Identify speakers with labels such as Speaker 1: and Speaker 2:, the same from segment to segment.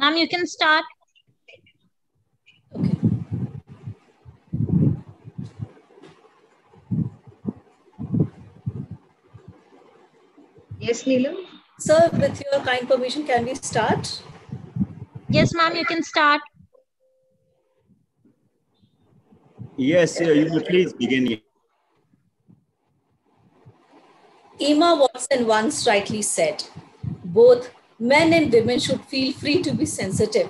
Speaker 1: Ma'am, you can start.
Speaker 2: Okay.
Speaker 3: Yes, Neelam.
Speaker 2: Sir, with your kind permission, can we start?
Speaker 1: Yes, ma'am, you can start.
Speaker 4: Yes, you may please begin.
Speaker 2: Emma Watson once rightly said, both men and women should feel free to be sensitive.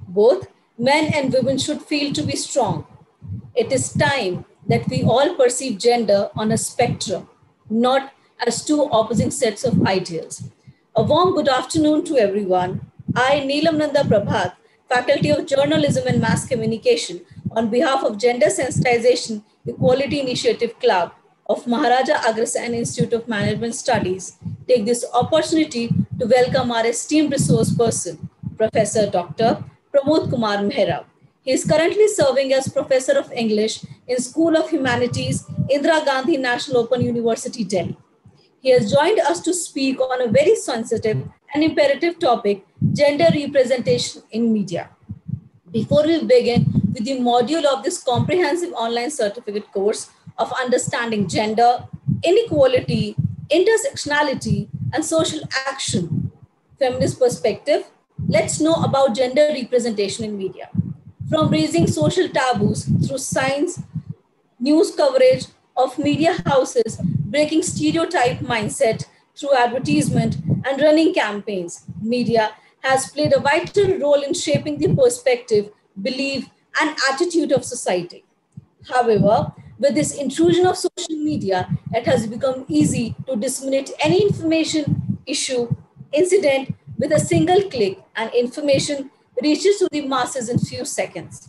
Speaker 2: Both men and women should feel to be strong. It is time that we all perceive gender on a spectrum, not as two opposing sets of ideals. A warm good afternoon to everyone. I, Neelam Nanda Prabhat, Faculty of Journalism and Mass Communication, on behalf of Gender Sensitization Equality Initiative Club of Maharaja Agrasen Institute of Management Studies, take this opportunity to welcome our esteemed resource person, Professor Dr. Pramod Kumar Mehra. He is currently serving as Professor of English in School of Humanities, Indira Gandhi National Open University, Delhi. He has joined us to speak on a very sensitive and imperative topic, gender representation in media. Before we begin with the module of this comprehensive online certificate course of understanding gender, inequality, intersectionality, and social action, feminist perspective, let's know about gender representation in media. From raising social taboos through science, news coverage of media houses, breaking stereotype mindset through advertisement and running campaigns, media has played a vital role in shaping the perspective, belief, and attitude of society. However, with this intrusion of social media, it has become easy to disseminate any information, issue, incident with a single click, and information reaches to the masses in few seconds.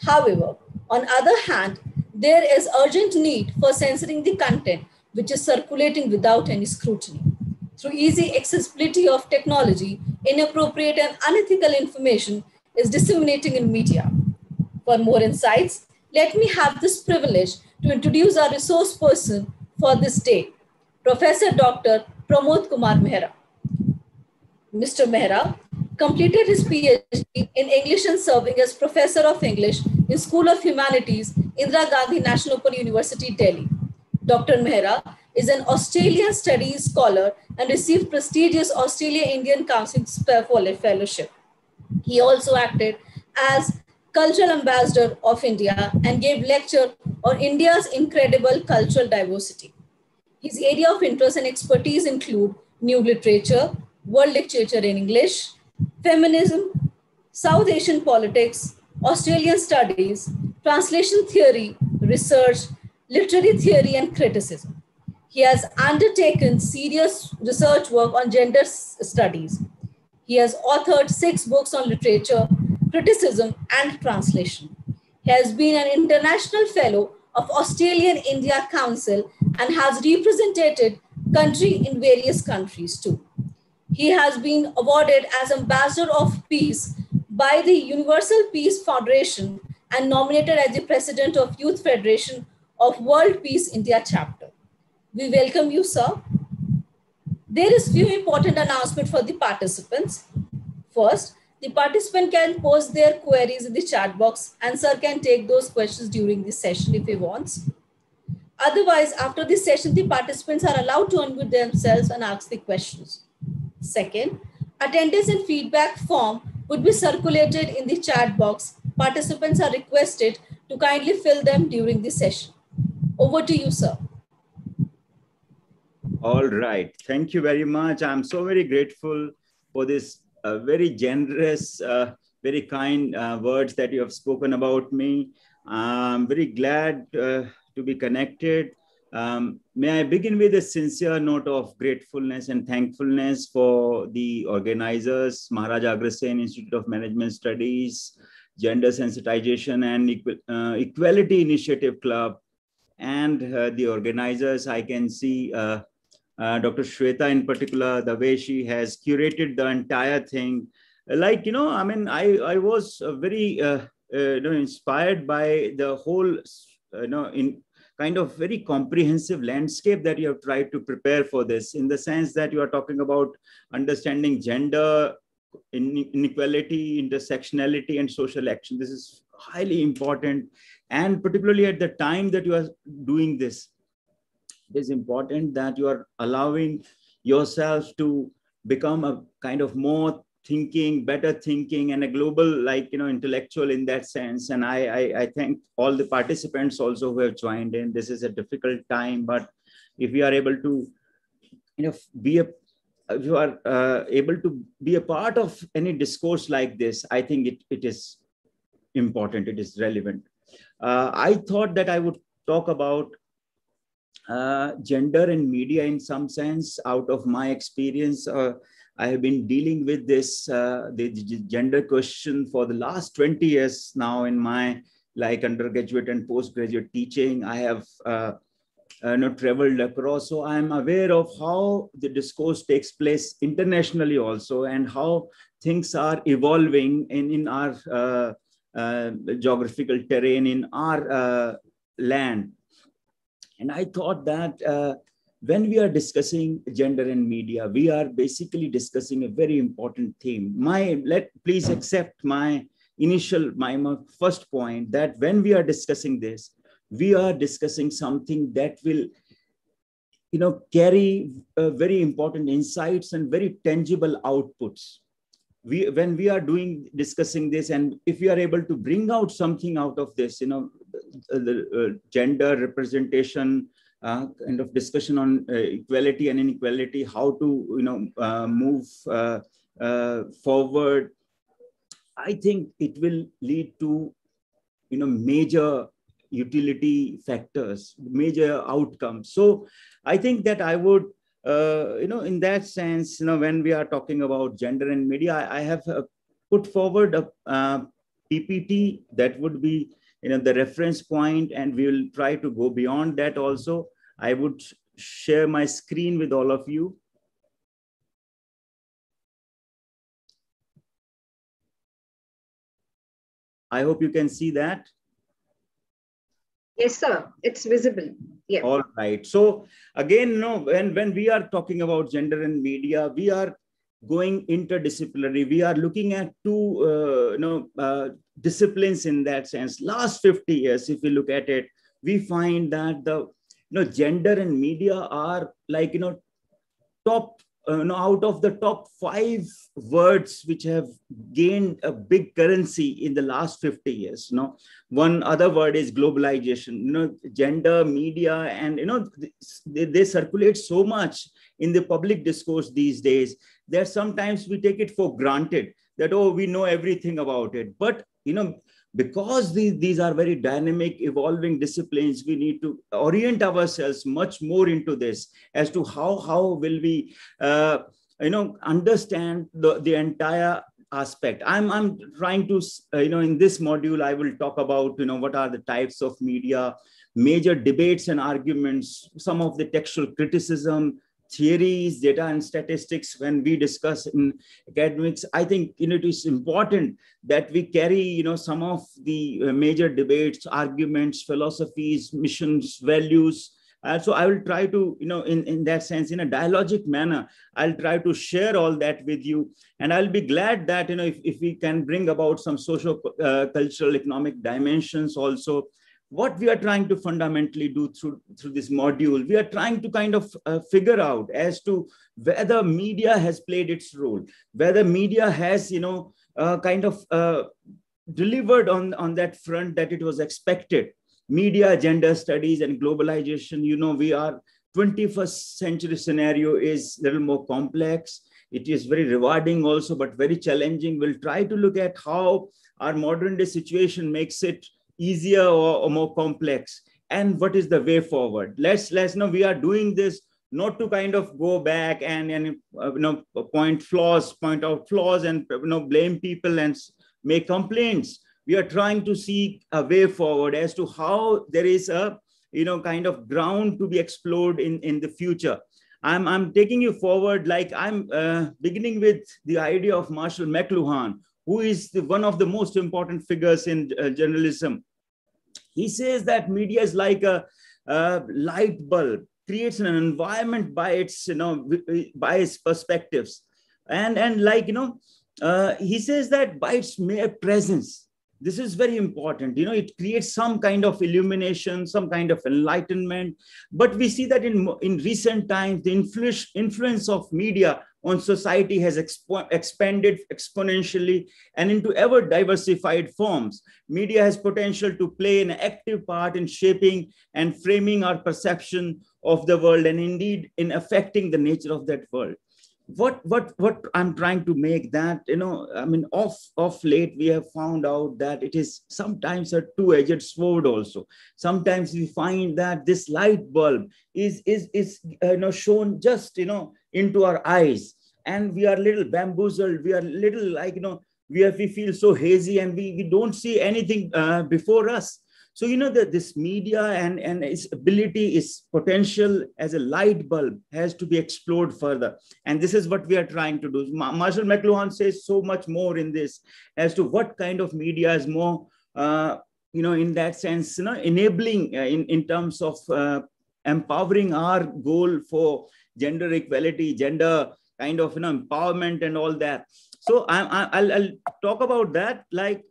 Speaker 2: However, on other hand, there is urgent need for censoring the content which is circulating without any scrutiny. Through easy accessibility of technology, inappropriate and unethical information is disseminating in media. For more insights, let me have this privilege to introduce our resource person for this day, Professor Dr. Pramod Kumar Mehra. Mr. Mehra completed his PhD in English and serving as Professor of English in School of Humanities, Indira Gandhi National Open University, Delhi. Dr. Mehra is an Australian Studies Scholar and received prestigious Australia-Indian Council Fellowship. He also acted as Cultural Ambassador of India and gave lecture on India's incredible cultural diversity. His area of interest and expertise include new literature, world literature in English, feminism, South Asian politics, Australian studies, translation theory, research, literary theory, and criticism. He has undertaken serious research work on gender studies. He has authored 6 books on literature, criticism, and translation. He has been an international fellow of Australian India Council and has represented country in various countries too. He has been awarded as Ambassador of Peace by the Universal Peace Foundation and nominated as the President of Youth Federation of World Peace India Chapter. We welcome you, sir. There is few important announcements for the participants. First, the participant can post their queries in the chat box and sir can take those questions during the session if he wants. Otherwise, after this session, the participants are allowed to unmute themselves and ask the questions. Second, attendance and feedback form would be circulated in the chat box. Participants are requested to kindly fill them during the session. Over to you, sir.
Speaker 4: All right. Thank you very much. I'm so very grateful for this very generous, very kind words that you have spoken about me. I'm very glad to be connected. May I begin with a sincere note of gratefulness and thankfulness for the organizers, Maharaja Agrasen Institute of Management Studies, Gender Sensitization and Equality Initiative Club, and the organizers. I can see Dr. Shweta in particular, the way she has curated the entire thing. Like, I mean, I was very, inspired by the whole, in kind of very comprehensive landscape that you have tried to prepare for this, in the sense that you are talking about understanding gender, inequality, intersectionality, and social action. This is highly important. And particularly at the time that you are doing this, it is important that you are allowing yourself to become a kind of more thinking, better thinking, and a global, like, intellectual in that sense. And I thank all the participants also who have joined in. This is a difficult time, but if we are able to, if you are able to be a part of any discourse like this, I think it is important, it is relevant. I thought that I would talk about gender and media in some sense. Out of my experience, I have been dealing with this the gender question for the last 20 years now in my undergraduate and postgraduate teaching. I have traveled across, so I am aware of how the discourse takes place internationally also, and how things are evolving in our geographical terrain, in our land. And I thought that when we are discussing gender and media, we are basically discussing a very important theme. Please accept my first point, that when we are discussing this, we are discussing something that will, carry very important insights and very tangible outputs. When we are discussing this, and if we are able to bring out something out of this, the gender representation, kind of discussion on equality and inequality, how to move forward, I think it will lead to major utility factors, major outcomes. So I think that I would in that sense, when we are talking about gender and media, I have put forward a PPT that would be the reference point, and we will try to go beyond that also. I would share my screen with all of you. I hope you can see that.
Speaker 3: Yes, sir. It's visible. Yeah.
Speaker 4: All right. So again, when we are talking about gender and media, we are going interdisciplinary. We are looking at two disciplines in that sense. Last 50 years, if we look at it, we find that the gender and media are top out of the top 5 words which have gained a big currency in the last 50 years. One other word is globalization. Gender, media, and they circulate so much in the public discourse these days that sometimes we take it for granted that, oh, we know everything about it. But because these are very dynamic, evolving disciplines, we need to orient ourselves much more into this as to how will we, understand the entire aspect. I'm trying to, in this module, I will talk about, what are the types of media, major debates and arguments, some of the textual criticism, theories, data and statistics. When we discuss in academics, I think it is important that we carry some of the major debates, arguments, philosophies, missions, values. So I will try to, in that sense, in a dialogic manner, I'll try to share all that with you. And I'll be glad that, if we can bring about some social, cultural, economic dimensions also. What we are trying to fundamentally do through this module, we are trying to kind of figure out as to whether media has played its role, whether media has, kind of delivered on that front that it was expected. Media, gender studies, and globalization, we are 21st century scenario is a little more complex. It is very rewarding also, but very challenging. We'll try to look at how our modern day situation makes it easier or more complex, and what is the way forward. Let's know we are doing this not to kind of go back and point out flaws and blame people and make complaints. We are trying to seek a way forward as to how there is a kind of ground to be explored in the future. I'm taking you forward, I'm beginning with the idea of Marshall McLuhan, who is one of the most important figures in journalism. He says that media is like a light bulb, creates an environment by its, by its perspectives. And he says that by its mere presence, this is very important. It creates some kind of illumination, some kind of enlightenment. But we see that in recent times, the influence of media on society has expanded exponentially and into ever diversified forms. Media has potential to play an active part in shaping and framing our perception of the world, and indeed in affecting the nature of that world. What I'm trying to make that, of late, we have found out that it is sometimes a two-edged sword also. Sometimes we find that this light bulb is shown just, into our eyes, and we are little bamboozled. We are little like, we feel so hazy, and we don't see anything before us. So, that this media and its ability, its potential as a light bulb has to be explored further. And this is what we are trying to do. Marshall McLuhan says so much more in this as to what kind of media is more, in that sense, enabling in terms of empowering our goal for gender equality, gender kind of, empowerment and all that. So I'll talk about that. Like,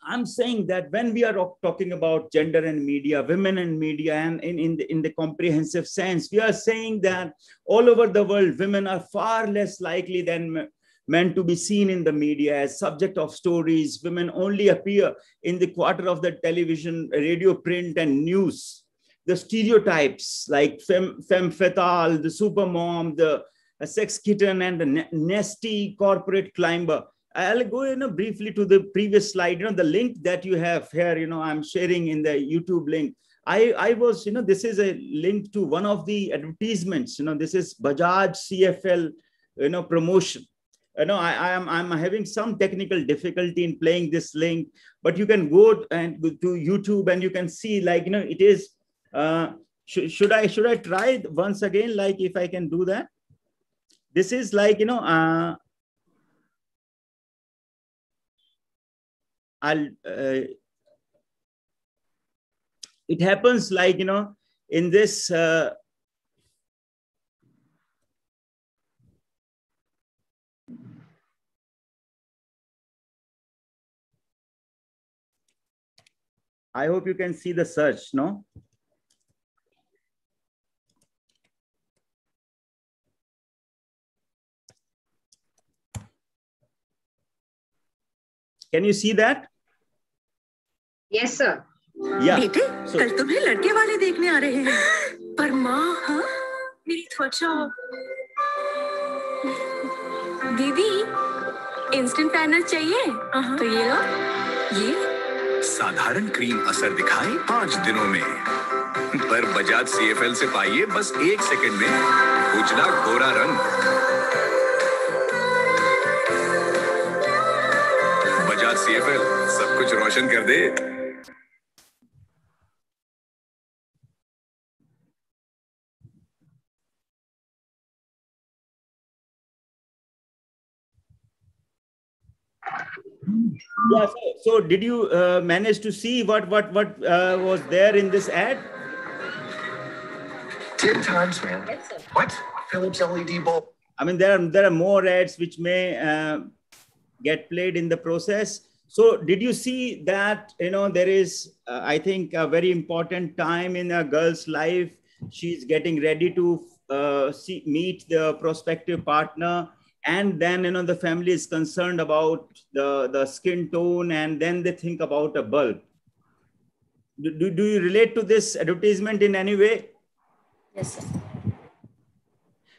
Speaker 4: I'm saying that when we are talking about gender and media, women and media, and in the comprehensive sense, we are saying that all over the world, women are far less likely than men to be seen in the media as subject of stories. Women only appear in the quarter of the television, radio, print, and news. The stereotypes like femme fatale, the supermom, the sex kitten, and the nasty corporate climber. I'll go briefly to the previous slide. The link that you have here, I'm sharing in the YouTube link. I was, this is a link to one of the advertisements. This is Bajaj CFL, promotion. I'm having some technical difficulty in playing this link, but you can go and go to YouTube and you can see, like, it is. Should I try once again? Like, if I can do that. This is like, it happens like, in this, I hope you can see the search, no? Can you see that?
Speaker 3: Yes, sir.
Speaker 4: Yeah.
Speaker 5: बेटे, कल तुम्हें लड़के वाले देखने आ रहे हैं। पर माँ, हाँ, मेरी त्वचा। दीदी, इंस्टेंट पैनल चाहिए? तो ये लो। ये
Speaker 6: साधारण क्रीम असर दिखाए 5 दिनों में, पर बजाज CFL से पाइए बस 1 सेकंड में उजला गोरा रंग। बजाज CFL सब कुछ रोशन कर दे।
Speaker 4: Yeah. So did you manage to see what was there in this ad?
Speaker 6: 10 times, man.
Speaker 2: Yes, sir.
Speaker 6: What? Philips LED bulb.
Speaker 4: I mean, there are more ads which may get played in the process. So did you see that, there is, I think, a very important time in a girl's life. She's getting ready to meet the prospective partner. And then, the family is concerned about the skin tone, and then they think about a bulb. Do you relate to this advertisement in any way?
Speaker 2: Yes, sir.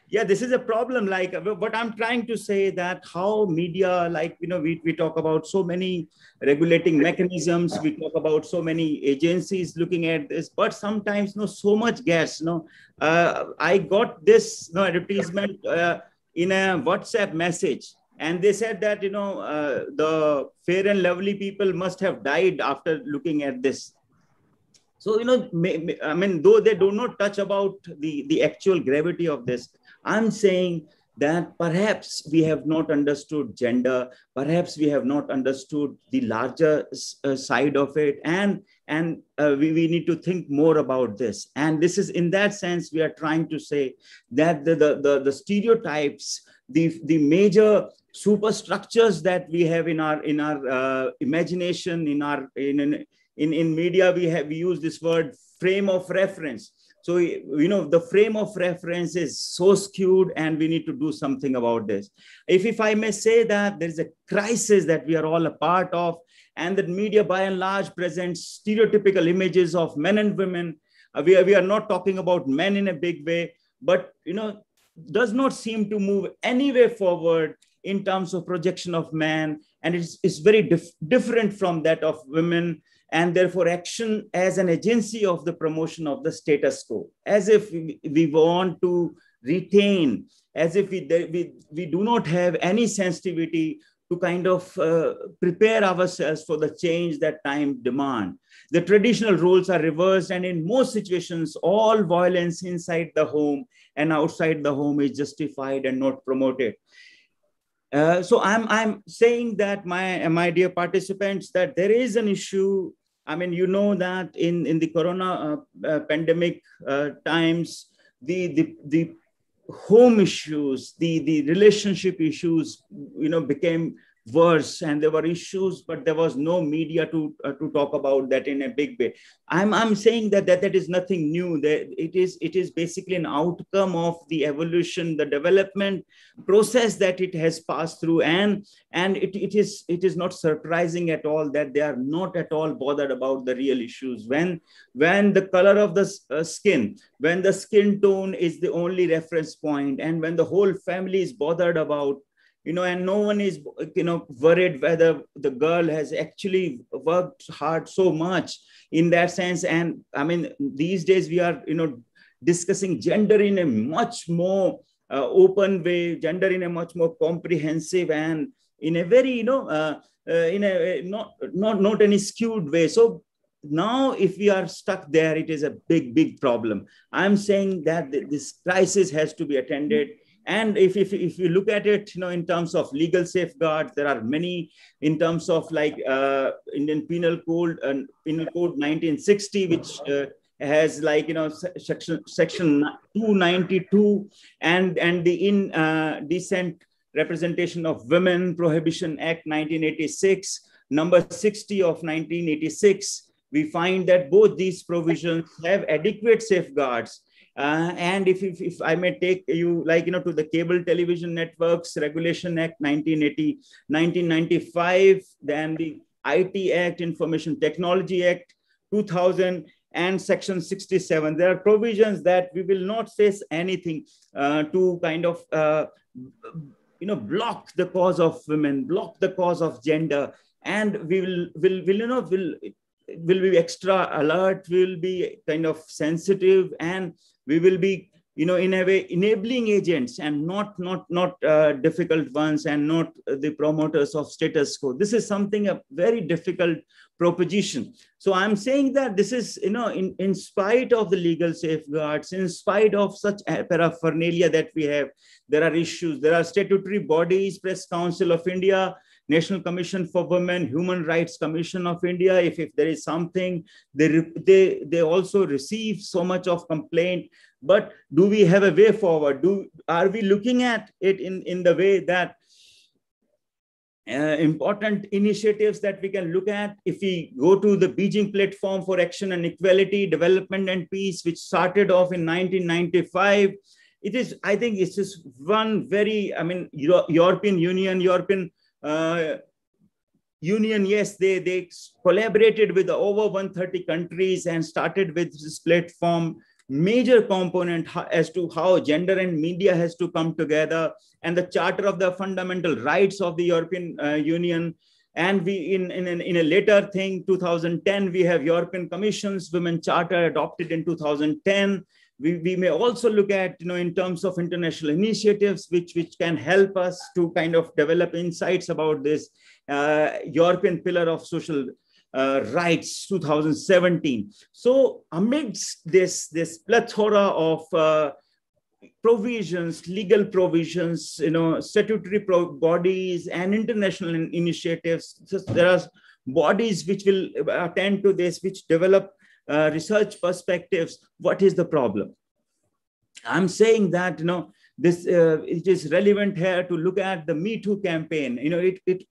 Speaker 4: Yeah, this is a problem. Like, what I'm trying to say, that how media, like, we talk about so many regulating mechanisms, we talk about so many agencies looking at this, but sometimes so much gas. I got this advertisement in a WhatsApp message, and they said that the fair and lovely people must have died after looking at this. So, I mean, though they do not touch about the actual gravity of this, I'm saying that perhaps we have not understood gender, perhaps we have not understood the larger side of it, and we need to think more about this. And this is, in that sense, we are trying to say that the stereotypes, the major superstructures that we have in our imagination, in media, we use this word frame of reference. So, the frame of reference is so skewed, and we need to do something about this. If I may say that there's a crisis that we are all a part of, and that media by and large presents stereotypical images of men and women. We are not talking about men in a big way, but, does not seem to move any way forward in terms of projection of man. And it's very different from that of women. And therefore action as an agency of the promotion of the status quo, as if we want to retain, as if we do not have any sensitivity to kind of prepare ourselves for the change that time demands. The traditional roles are reversed, and in most situations, all violence inside the home and outside the home is justified and not promoted. So I'm saying that, my dear participants, that there is an issue. I mean, that in the corona pandemic times, the home issues, the relationship issues, became worse, and there were issues, but there was no media to talk about that in a big way. I'm saying that is nothing new. That it is basically an outcome of the evolution, the development process that it has passed through, and it is not surprising at all that they are not at all bothered about the real issues. When the color of the skin, when the skin tone is the only reference point, and when the whole family is bothered about, and no one is, worried whether the girl has actually worked hard so much in that sense. And I mean, these days we are, discussing gender in a much more open way, gender in a much more comprehensive and in a very, in a not any skewed way. So now if we are stuck there, it is a big problem. I'm saying that this crisis has to be attended. And if you look at it, in terms of legal safeguards, there are many in terms of like Indian Penal Code 1960, which has like, section 292 and the Indecent Representation of Women Prohibition Act 1986, number 60 of 1986. We find that both these provisions have adequate safeguards. And if I may take you to the Cable Television Networks Regulation Act 1995, then the IT Act, Information Technology Act 2000, and Section 67. There are provisions that we will not face anything to kind of block the cause of women, block the cause of gender, and we will be extra alert, will be kind of sensitive, and we will be, in a way, enabling agents and not difficult ones, and not the promoters of status quo. This is something, a very difficult proposition. So I'm saying that this is, in spite of the legal safeguards, in spite of such paraphernalia that we have, there are issues. There are statutory bodies, Press Council of India, National Commission for Women, Human Rights Commission of India. If there is something, they also receive so much of complaint. But do we have a way forward? Are we looking at it in the way that important initiatives that we can look at? If we go to the Beijing Platform for Action and Equality, Development and Peace, which started off in 1995, I think it's just one very, European Union, yes, they collaborated with over 130 countries and started with this platform, major component as to how gender and media has to come together, and the Charter of the Fundamental Rights of the European Union. And we, in a later thing, 2010, we have European Commission's Women Charter adopted in 2010. We may also look at, in terms of international initiatives, which can help us to kind of develop insights about this. European Pillar of Social Rights, 2017. So amidst this plethora of provisions, legal provisions, statutory bodies and international initiatives, there are bodies which will attend to this, which develop research perspectives. What is the problem? I'm saying that, this it is relevant here to look at the Me Too campaign.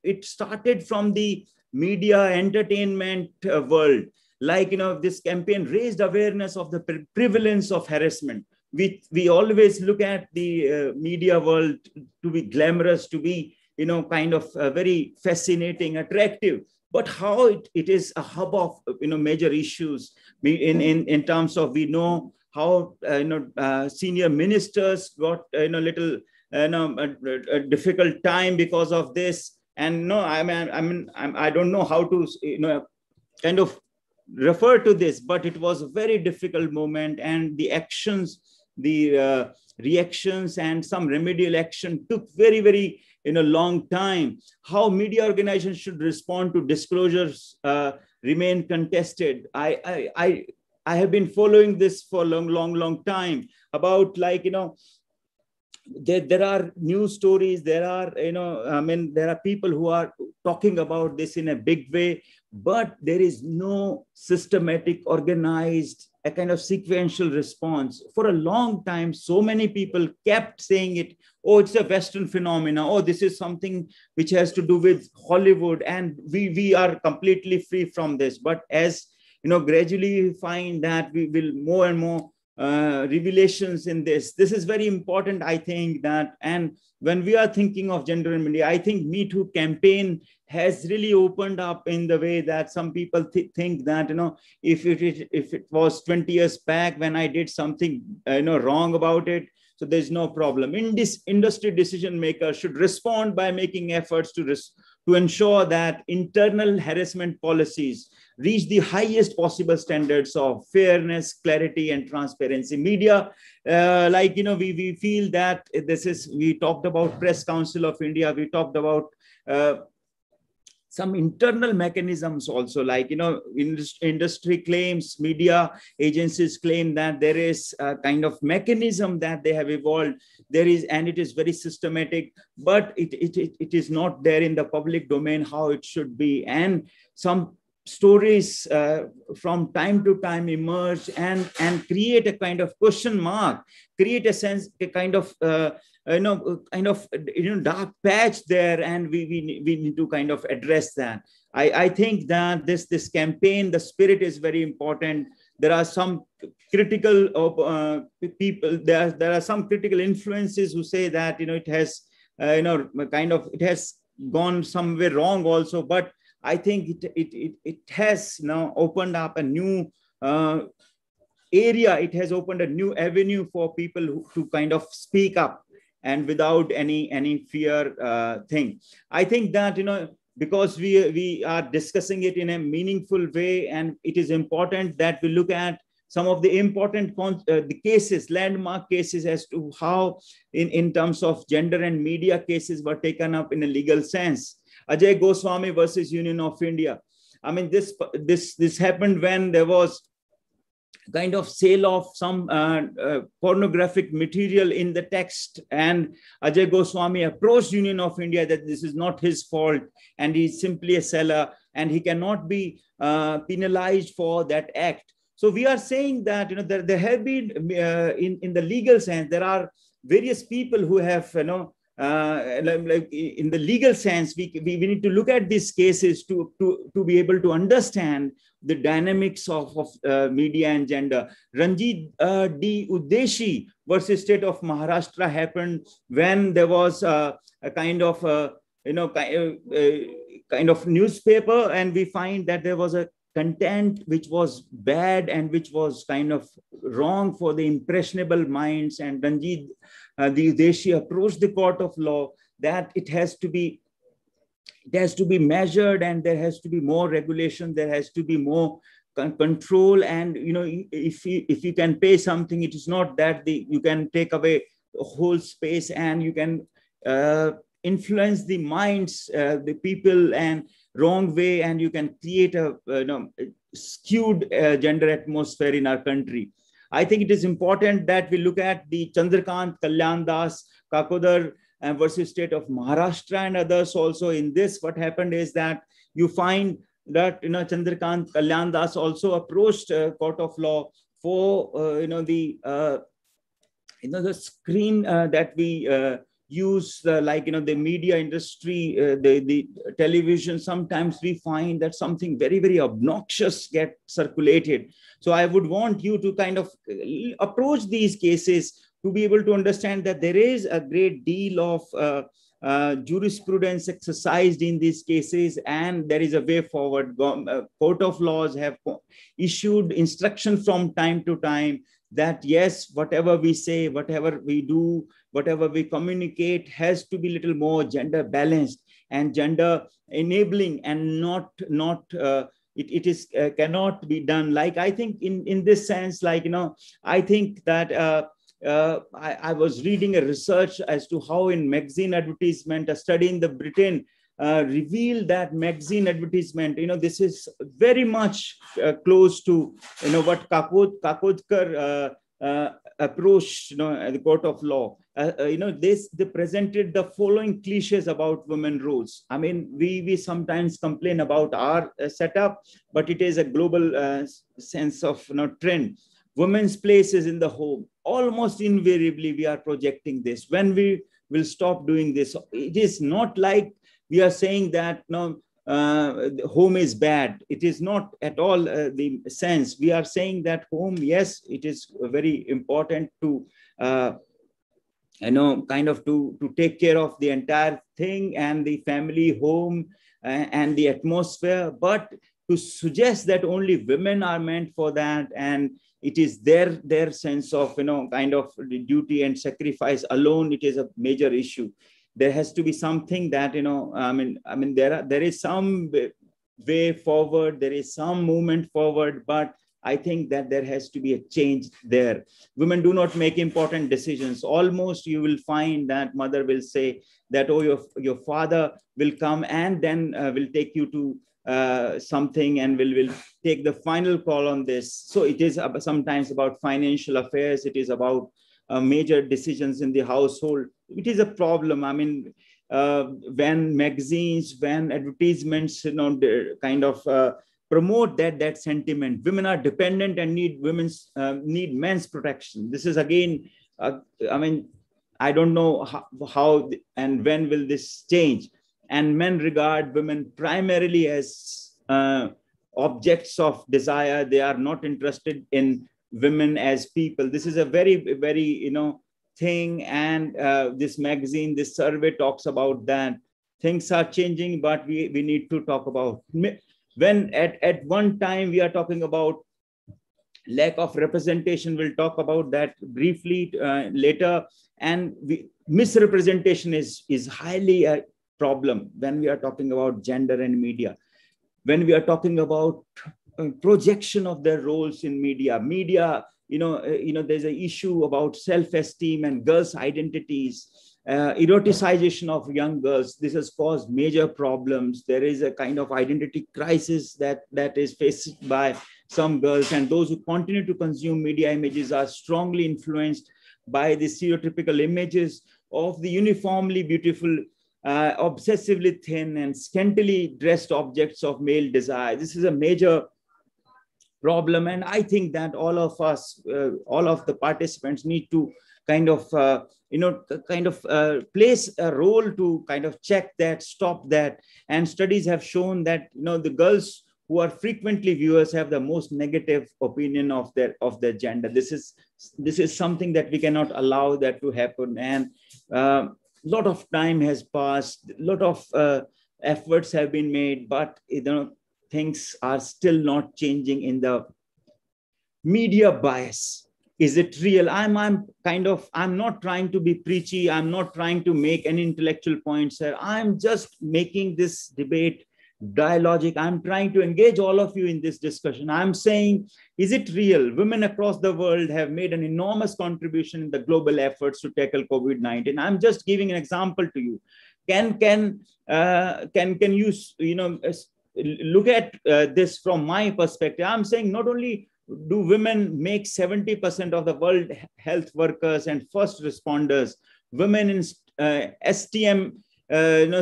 Speaker 4: It started from the media entertainment world. Like, this campaign raised awareness of the prevalence of harassment. We always look at the media world to be glamorous, to be, kind of very fascinating, attractive. But how it is a hub of, major issues in terms of, we know how, senior ministers got, little, a difficult time because of this. And no, I don't know how to, kind of refer to this, but it was a very difficult moment, and the actions, the reactions, and some remedial action took very, very, long time. How media organizations should respond to disclosures remain contested. I have been following this for a long time about, like, there are news stories, there are, there are people who are talking about this in a big way, but there is no systematic, organized, a kind of sequential response. For a long time, so many people kept saying it, oh, it's a Western phenomena, oh, this is something which has to do with Hollywood, and we are completely free from this. But as, gradually we find that we will more and more revelations in this. This is very important, I think, that, and when we are thinking of gender and media, I think Me Too campaign has really opened up in the way that some people think that, if it was 20 years back when I did something, wrong about it, so there's no problem. In this, industry decision makers should respond by making efforts to ensure that internal harassment policies reach the highest possible standards of fairness, clarity, and transparency. Media, we feel that we talked about Press Council of India, we talked about some internal mechanisms also, like, industry claims, media agencies claim that there is a kind of mechanism that they have evolved. There is, and it is very systematic, but it is not there in the public domain how it should be. And some stories from time to time emerge and create a kind of question mark, create a sense, a kind of dark patch there, and we need to kind of address that. I think that this campaign, the spirit is very important. There are some critical people, there are some critical influences who say that, it has, it has gone somewhere wrong also, but I think it has now opened up a new area. It has opened a new avenue for people to kind of speak up, and without any fear thing. I think that, because we are discussing it in a meaningful way, and it is important that we look at some of the important the cases, landmark cases, as to how in terms of gender and media cases were taken up in a legal sense. Ajay Goswami versus Union of India. I mean, this happened when there was kind of sale of some pornographic material in the text, and Ajay Goswami approached Union of India that this is not his fault, and he's simply a seller, and he cannot be penalized for that act. So we are saying that, there have been, in the legal sense, there are various people who have, like in the legal sense, we need to look at these cases to be able to understand the dynamics of media and gender. Ranjit D. Udeshi versus State of Maharashtra happened when there was a kind of kind of newspaper, and we find that there was a content which was bad and which was kind of wrong for the impressionable minds. And Ranjit the Udeshi approached the court of law that it has to be measured, and there has to be more regulation, there has to be more control. And if you can pay something, it is not that you can take away the whole space, and you can influence the minds, the people, and wrong way, and you can create a skewed gender atmosphere in our country. I think it is important that we look at the Chandrakant Kalyan Das Kakodar versus State of Maharashtra and others also. In this, what happened is that you find that Chandrakant Kalyan Das also approached Court of Law for the screen that we use, like, the media industry, the television, sometimes we find that something very, very obnoxious get circulated. So I would want you to kind of approach these cases to be able to understand that there is a great deal of jurisprudence exercised in these cases, and there is a way forward. Court of laws have issued instruction from time to time that yes, whatever we say, whatever we do, whatever we communicate has to be a little more gender balanced and gender enabling, and not it is cannot be done. Like, I think in this sense, like, I think that I was reading a research as to how in magazine advertisement, a study in the Britain revealed that magazine advertisement, this is very much close to, what Kakodkar approached, at the court of law. They presented the following cliches about women roles. I mean, we sometimes complain about our setup, but it is a global sense of trend. Women's place is in the home. Almost invariably, we are projecting this. When we will stop doing this, it is not like we are saying that home is bad. It is not at all the sense. We are saying that home, yes, it is very important to, kind of to take care of the entire thing and the family, home, and the atmosphere. But to suggest that only women are meant for that, and it is their sense of, kind of duty and sacrifice alone, it is a major issue. There has to be something that, I mean, there is some way forward, there is some movement forward, but I think that there has to be a change there. Women do not make important decisions. Almost you will find that mother will say that, oh, your father will come and then will take you to something and will take the final call on this. So it is sometimes about financial affairs. It is about major decisions in the household. It is a problem. I mean, when magazines, when advertisements, kind of promote that sentiment, women are dependent and need men's protection. This is again, I mean, I don't know how and when will this change. And men regard women primarily as objects of desire. They are not interested in women as people. This is a very, very, thing. And this magazine, this survey talks about that. Things are changing, but we need to talk about. When at one time we are talking about lack of representation, we'll talk about that briefly later. And misrepresentation is highly a problem when we are talking about gender and media. When we are talking about projection of their roles in media, there's an issue about self-esteem and girls' identities, eroticization of young girls. This has caused major problems. There is a kind of identity crisis that is faced by some girls, and those who continue to consume media images are strongly influenced by the stereotypical images of the uniformly beautiful, obsessively thin and scantily dressed objects of male desire. This is a major problem, and I think that all of us, all of the participants, need to kind of place a role to kind of check that, stop that. And studies have shown that the girls who are frequently viewers have the most negative opinion of their gender. This is something that we cannot allow that to happen. And a lot of time has passed, a lot of efforts have been made, but things are still not changing in the media bias. Is it real? I'm not trying to be preachy. I'm not trying to make any intellectual points here. I'm just making this debate dialogic. I'm trying to engage all of you in this discussion. I'm saying, is it real? Women across the world have made an enormous contribution in the global efforts to tackle COVID-19. I'm just giving an example to you. Can you look at this from my perspective? I'm saying not only do women make 70% of the world health workers and first responders, women in STM,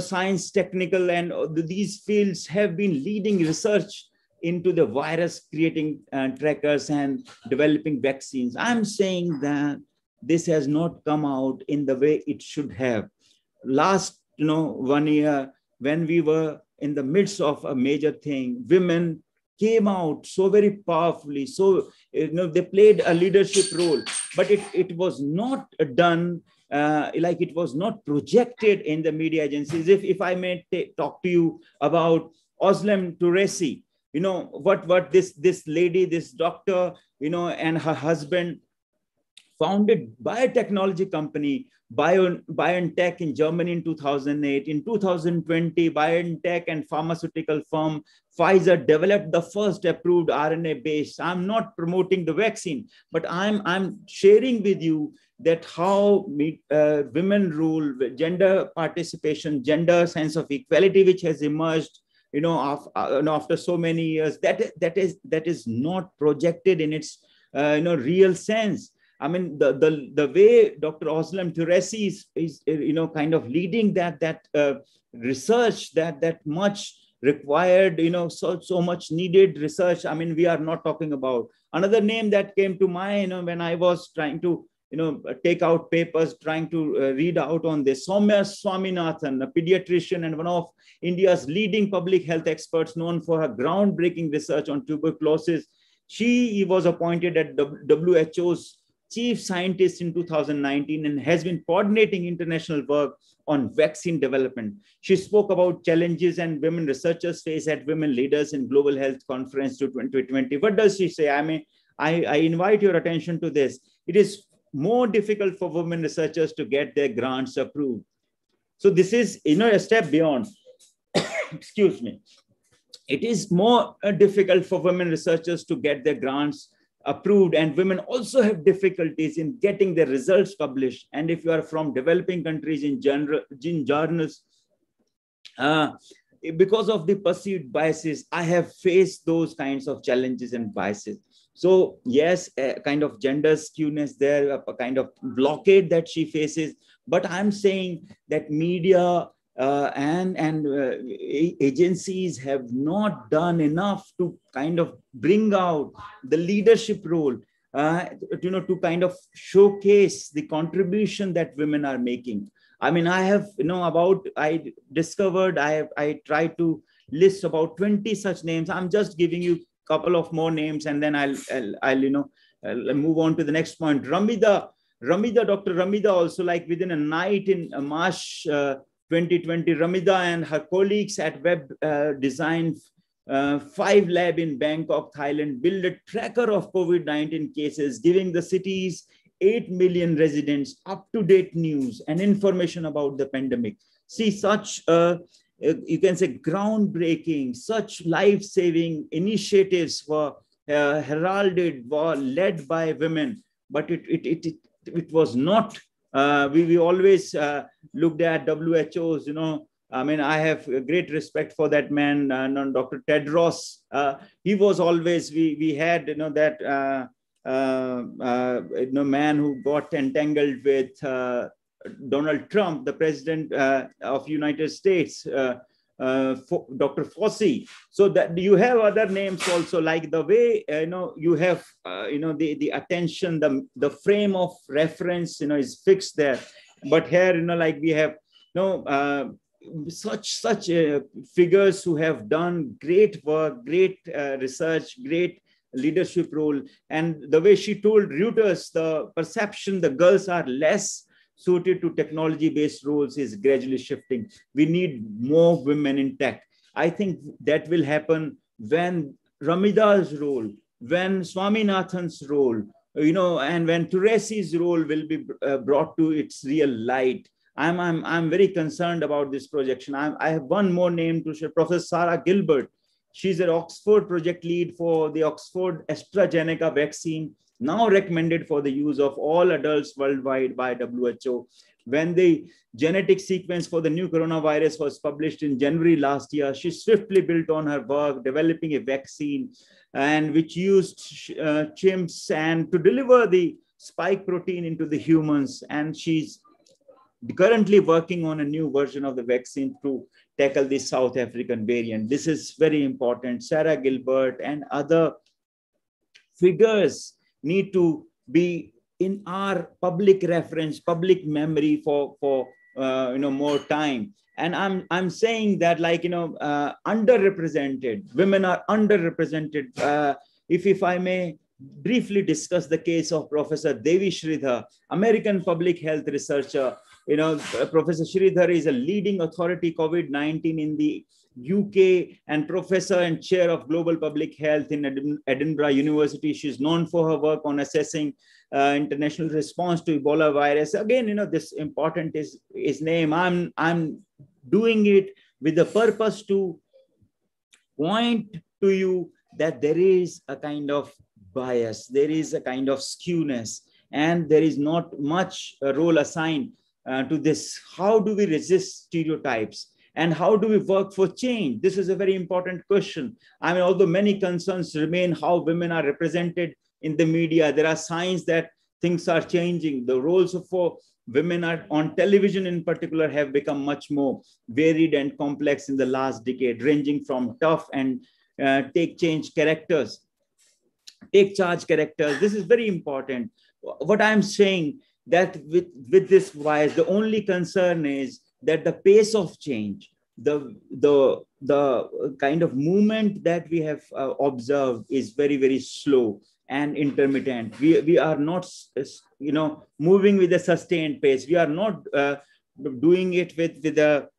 Speaker 4: science, technical, and these fields have been leading research into the virus creating trackers and developing vaccines. I'm saying that this has not come out in the way it should have. Last, 1 year, when we were in the midst of a major thing, women came out so very powerfully. So, they played a leadership role, but it was not done, like it was not projected in the media agencies. If I may talk to you about Özlem Türeci, what this lady, this doctor, and her husband founded biotechnology company, BioNTech in Germany in 2008. In 2020, BioNTech and pharmaceutical firm Pfizer developed the first approved RNA-based. I'm not promoting the vaccine, but I'm sharing with you that how women rule, gender participation, gender sense of equality, which has emerged, after so many years, that is not projected in its real sense. I mean, the way Dr. Özlem Türeci is kind of leading that research, that much required, so much needed research. I mean, we are not talking about. Another name that came to mind, when I was trying to, take out papers, trying to read out on this, Soumya Swaminathan, a pediatrician and one of India's leading public health experts, known for her groundbreaking research on tuberculosis. She was appointed at WHO's chief scientist in 2019 and has been coordinating international work on vaccine development. She spoke about challenges and women researchers face at Women Leaders in Global Health Conference 2020. What does she say? I mean, I invite your attention to this. It is more difficult for women researchers to get their grants approved. So this is, a step beyond. Excuse me. It is more difficult for women researchers to get their grants approved, and women also have difficulties in getting their results published. And if you are from developing countries in journals, because of the perceived biases, I have faced those kinds of challenges and biases. So yes, a kind of gender skewness there, a kind of blockade that she faces. But I'm saying that media and agencies have not done enough to kind of bring out the leadership role, to kind of showcase the contribution that women are making. I mean, I have, I tried to list about 20 such names. I'm just giving you a couple of more names, and then I'll move on to the next point. Dr. Ramida also, like within a night in March 2020, Ramida and her colleagues at Web Design 5 Lab in Bangkok, Thailand, built a tracker of COVID-19 cases, giving the city's 8 million residents up-to-date news and information about the pandemic. See, such, you can say, groundbreaking, such life-saving initiatives were heralded, were led by women, but it was not. We always looked at WHO's, I mean, I have great respect for that man, Dr. Tedros. He was always, we had, that, man who got entangled with Donald Trump, the president of United States, Dr. Fauci. So that you have other names also, like the way, you have, the attention, the frame of reference, is fixed there. But here, like we have, such figures who have done great work, great research, great leadership role. And the way she told Reuters, the perception the girls are less suited to technology-based roles is gradually shifting. We need more women in tech. I think that will happen when Ramida's role, when Swaminathan's role, and when Türeci's role will be brought to its real light. I'm very concerned about this projection. I have one more name to share, Professor Sarah Gilbert. She's an Oxford project lead for the Oxford AstraZeneca vaccine, now recommended for the use of all adults worldwide by WHO. When the genetic sequence for the new coronavirus was published in January last year, she swiftly built on her work, developing a vaccine, and which used chimps and to deliver the spike protein into the humans. And she's currently working on a new version of the vaccine to tackle the South African variant. This is very important. Sarah Gilbert and other figures need to be in our public reference, public memory for more time. And I'm saying that, like, underrepresented, women are underrepresented. If I may briefly discuss the case of Professor Devi Sridhar, American public health researcher. Professor Sridhar is a leading authority COVID-19 in the UK and professor and chair of global public health in Edinburgh University. She's known for her work on assessing international response to Ebola virus. Again, this important is his name. I'm doing it with the purpose to point to you that there is a kind of bias, there is a kind of skewness, and there is not much role assigned to this. How do we resist stereotypes? And how do we work for change? This is a very important question. I mean, although many concerns remain how women are represented in the media, there are signs that things are changing. The roles for women on television in particular have become much more varied and complex in the last decade, ranging from tough and take charge characters. This is very important. What I'm saying that with this bias, the only concern is that the pace of change, the kind of movement that we have observed is very, very slow and intermittent. We are not, moving with a sustained pace. We are not doing it with a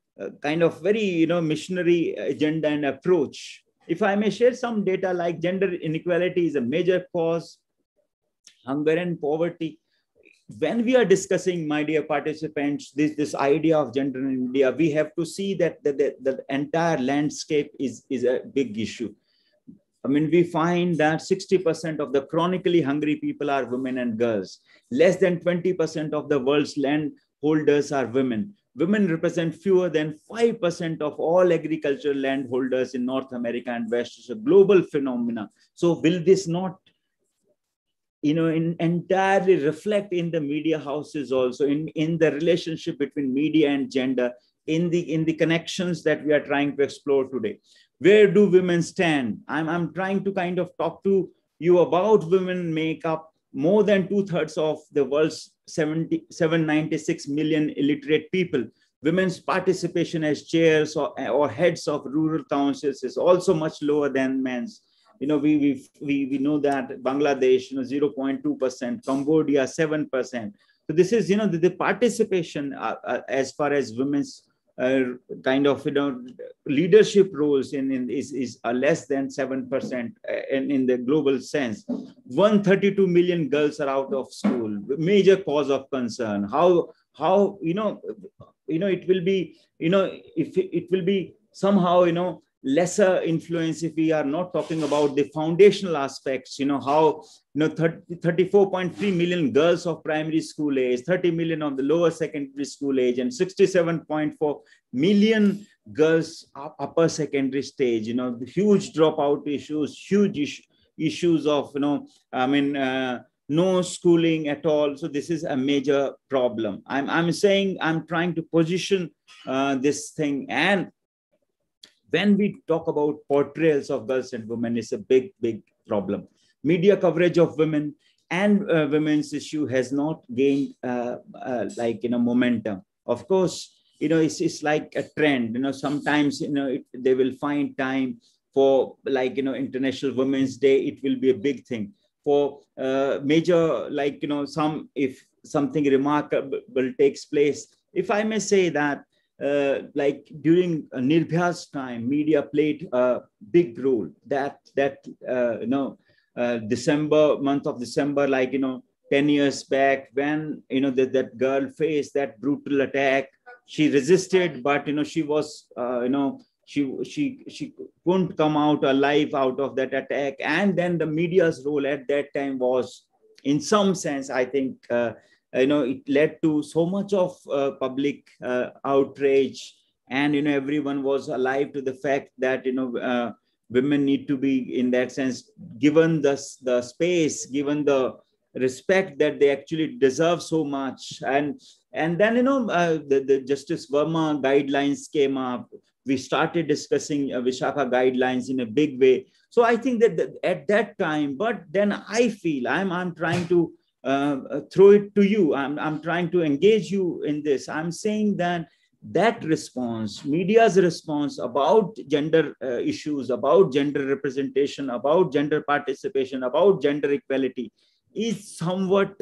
Speaker 4: kind of very, missionary agenda and approach. If I may share some data, like gender inequality is a major cause, hunger and poverty. When we are discussing, my dear participants, this idea of gender in India, we have to see that the entire landscape is a big issue. I mean, we find that 60% of the chronically hungry people are women and girls. Less than 20% of the world's land holders are women. Women represent fewer than 5% of all agricultural land holders in North America and West. It's a global phenomenon. So will this not entirely reflect in the media houses also, in the relationship between media and gender, in the connections that we are trying to explore today? Where do women stand? I'm trying to kind of talk to you about women make up more than 2/3 of the world's 796 million illiterate people. Women's participation as chairs or heads of rural councils is also much lower than men's. We know that Bangladesh, 0.2%, Cambodia, 7%. So this is, the participation as far as women's kind of, leadership roles is less than 7% in the global sense. 132 million girls are out of school, major cause of concern. How it will be, if it will be somehow, lesser influence if we are not talking about the foundational aspects, how 34.3 million girls of primary school age, 30 million of the lower secondary school age, and 67.4 million girls upper secondary stage, huge dropout issues, huge issues of, no schooling at all. So this is a major problem. I'm saying, I'm trying to position this thing. And when we talk about portrayals of girls and women, it's a big, big problem. Media coverage of women and women's issue has not gained momentum. Of course, it's like a trend. Sometimes they will find time for International Women's Day. It will be a big thing for major, if something remarkable takes place. If I may say that, during Nirbhaya's time, media played a big role. Month of December, 10 years back, when that girl faced that brutal attack, she resisted, but she was she couldn't come out alive out of that attack. And then the media's role at that time was, in some sense, I think, it led to so much of public outrage, and everyone was alive to the fact that women need to be, in that sense, given the space, given the respect that they actually deserve so much. And then the Justice Verma guidelines came up. We started discussing Vishakha guidelines in a big way. So I think that at that time, but then I feel I'm trying to throw it to you. I'm trying to engage you in this. I'm saying that response, media's response about gender issues, about gender representation, about gender participation, about gender equality is somewhat,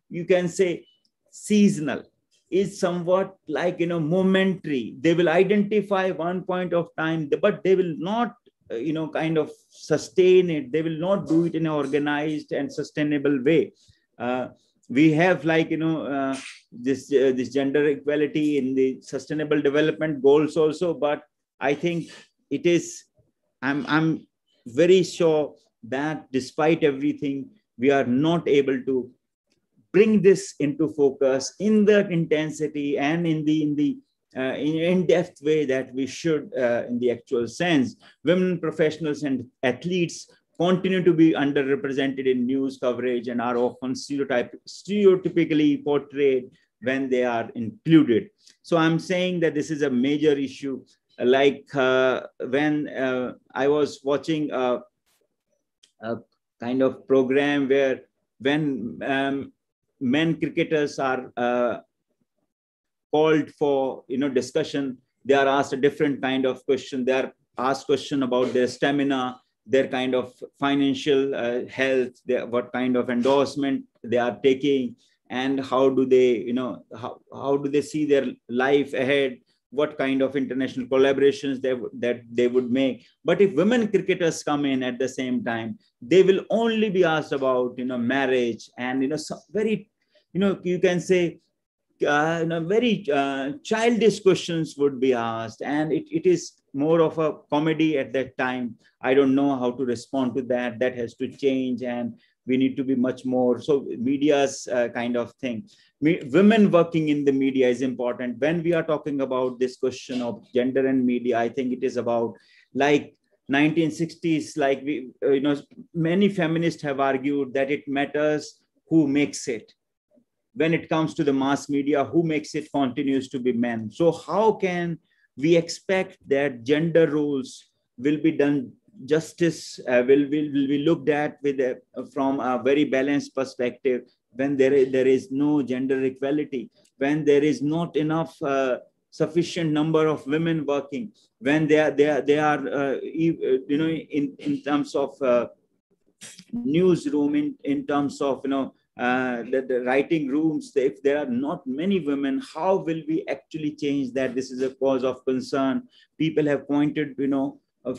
Speaker 4: you can say, seasonal, is somewhat like, momentary. They will identify one point of time, but they will not, kind of sustain it. They will not do it in an organized and sustainable way. We have like, this gender equality in the sustainable development goals also, but I think it is, I'm very sure that despite everything, we are not able to bring this into focus in the intensity and in the in-depth way that we should in the actual sense. Women professionals and athletes continue to be underrepresented in news coverage and are often stereotypically portrayed when they are included. So I'm saying that this is a major issue. Like when I was watching a kind of program where when men cricketers are called for discussion, they are asked a different kind of question. They are asked question about their stamina, their kind of financial health, what kind of endorsement they are taking, and how do they, how do they see their life ahead, what kind of international collaborations that they would make. But if women cricketers come in at the same time, they will only be asked about, marriage and, some very, you can say, very childish questions would be asked, and it is more of a comedy at that time. I don't know how to respond to that. That has to change, and we need to be much more. So media's kind of thing. Women working in the media is important. When we are talking about this question of gender and media, I think it is about like 1960s, like we, many feminists have argued that it matters who makes it. When it comes to the mass media, who makes it continues to be men. So how can we expect that gender roles will be done justice, will be looked at with from a very balanced perspective when there is no gender equality, when there is not enough sufficient number of women working, when they are in terms of newsroom, in terms of the writing rooms, if there are not many women, how will we actually change that? This is a cause of concern. People have pointed,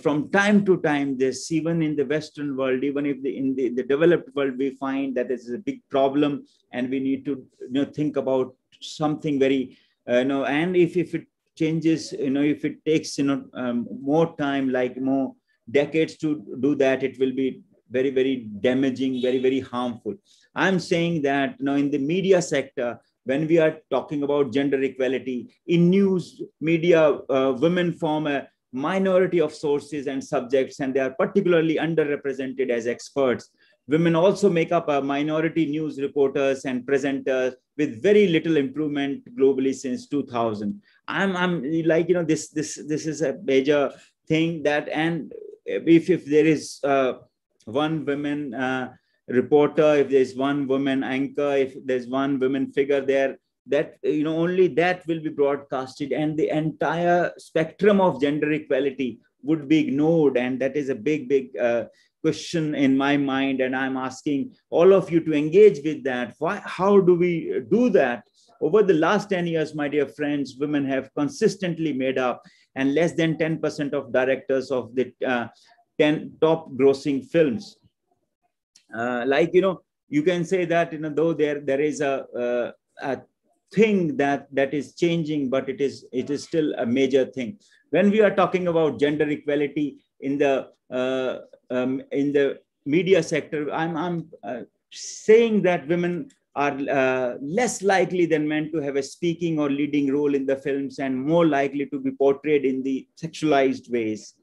Speaker 4: from time to time, this, even in the Western world, even if in the developed world, we find that this is a big problem, and we need to think about something very, and if it changes, if it takes, more time, like more decades to do that, it will be very, very damaging, very, very harmful. I'm saying that, in the media sector, when we are talking about gender equality, in news media, women form a minority of sources and subjects, and they are particularly underrepresented as experts. Women also make up a minority news reporters and presenters, with very little improvement globally since 2000. I'm like, this is a major thing that, and if there is one woman reporter, if there's one woman anchor, if there's one woman figure there, that only that will be broadcasted, and the entire spectrum of gender equality would be ignored. And that is a big question in my mind, and I'm asking all of you to engage with that. How do we do that? Over the last 10 years, my dear friends, women have consistently made up, and less than 10% of directors of the 10 top grossing films. Like, you can say that, though there is a thing that is changing, but it is still a major thing. When we are talking about gender equality in the media sector, I'm saying that women are less likely than men to have a speaking or leading role in the films, and more likely to be portrayed in the sexualized ways.